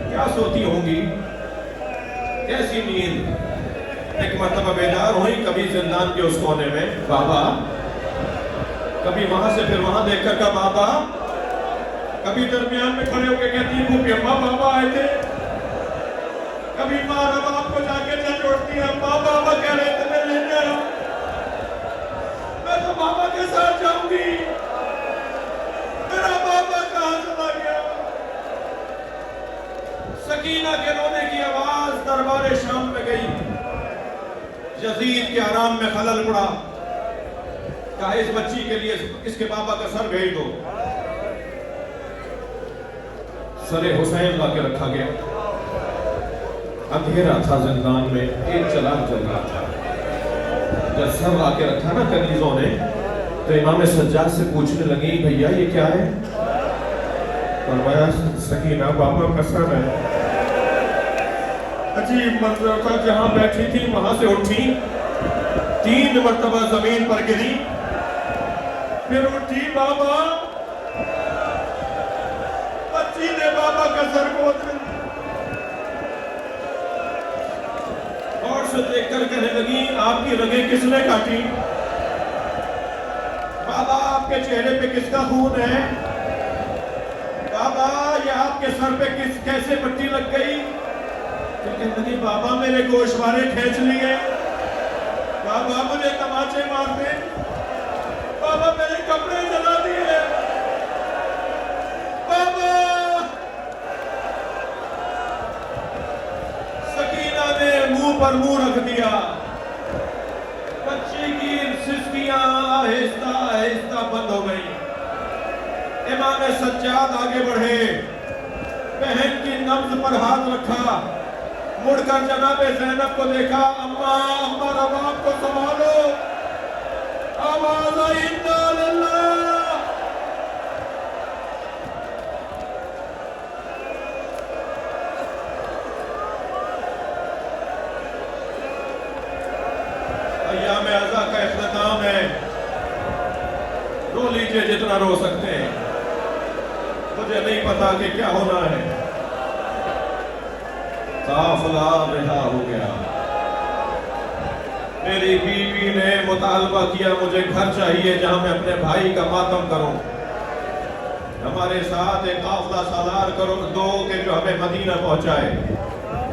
کیا سوتی ہوں گی، کیسی نیند، ایک مرتبہ بیدار ہوئی، کبھی زندان کے اس کونے میں بابا، کبھی وہاں سے پھر وہاں دیکھ کر کہا بابا، کبھی درمیان میں کھڑے ہو کے کہتی ہیں کہ اماں بابا آئے تھے، کبھی ماں رباب کو جا کے چل جوڑتی ہے، اماں بابا کہہ رہے تھے میں لینے آیا ہوں، میں تو بابا کے ساتھ جاؤں گی، میرا بابا کہاں چلا گیا۔ سکینہ کے رونے کی آواز دربار شام میں گئی، یزید کے آرام میں خلل پڑا، کہا اس بچی کے لیے اس کے بابا کا سر بھیج دو۔ سر حسین لا کے رکھا گیا، اندھیرا تھا زندان میں، ایک چراغ جل رہا تھا، جب سر لا کے رکھا نا کنیزوں نے، تو امام سجاد سے پوچھنے لگی بھیا یہ کیا ہے؟ فرمایا سکینہ بابا کا سر ہے۔ عجیب منظر تھا، جہاں بیٹھی تھی وہاں سے اٹھی، 3 مرتبہ زمین پر گری، پھر اٹھی، بابا، بچی نے بابا کا سر گود لیا، اور سے دیکھ کر کہنے لگی آپ کی رگیں کس نے کاٹی؟ بابا آپ کے چہرے پہ کس کا خون ہے؟ بابا یہ آپ کے سر پہ کیسے پٹی لگ گئی؟ کہنے لگی بابا میرے گوشوارے کھینچ لیے، بابا مجھے تماچے مار دے، بابا میرے کپڑے جلا دیے، بابا۔ سکینہ نے منہ پر منہ رکھ دیا، بچی کی سسکیاں آہستہ آہستہ بند ہو گئی۔ امام سجاد آگے بڑھے، بہن کی نبض پر ہاتھ رکھا، مڑ کر جناب زینب کو دیکھا، اماں رباب کو سنبھالو، آواز آئی انا للہ۔ ایام عزا کا اختتام ہے، رو لیجئے جتنا رو سکتے ہیں، مجھے نہیں پتا کہ کیا ہونا ہے۔ قافلہ رہا ہو گیا، میری بیوی نے مطالبہ کیا مجھے گھر چاہیے جہاں میں اپنے بھائی کا ماتم کروں، ہمارے ساتھ ایک قافلہ سالار کرو دو کہ جو ہمیں مدینہ پہنچائے،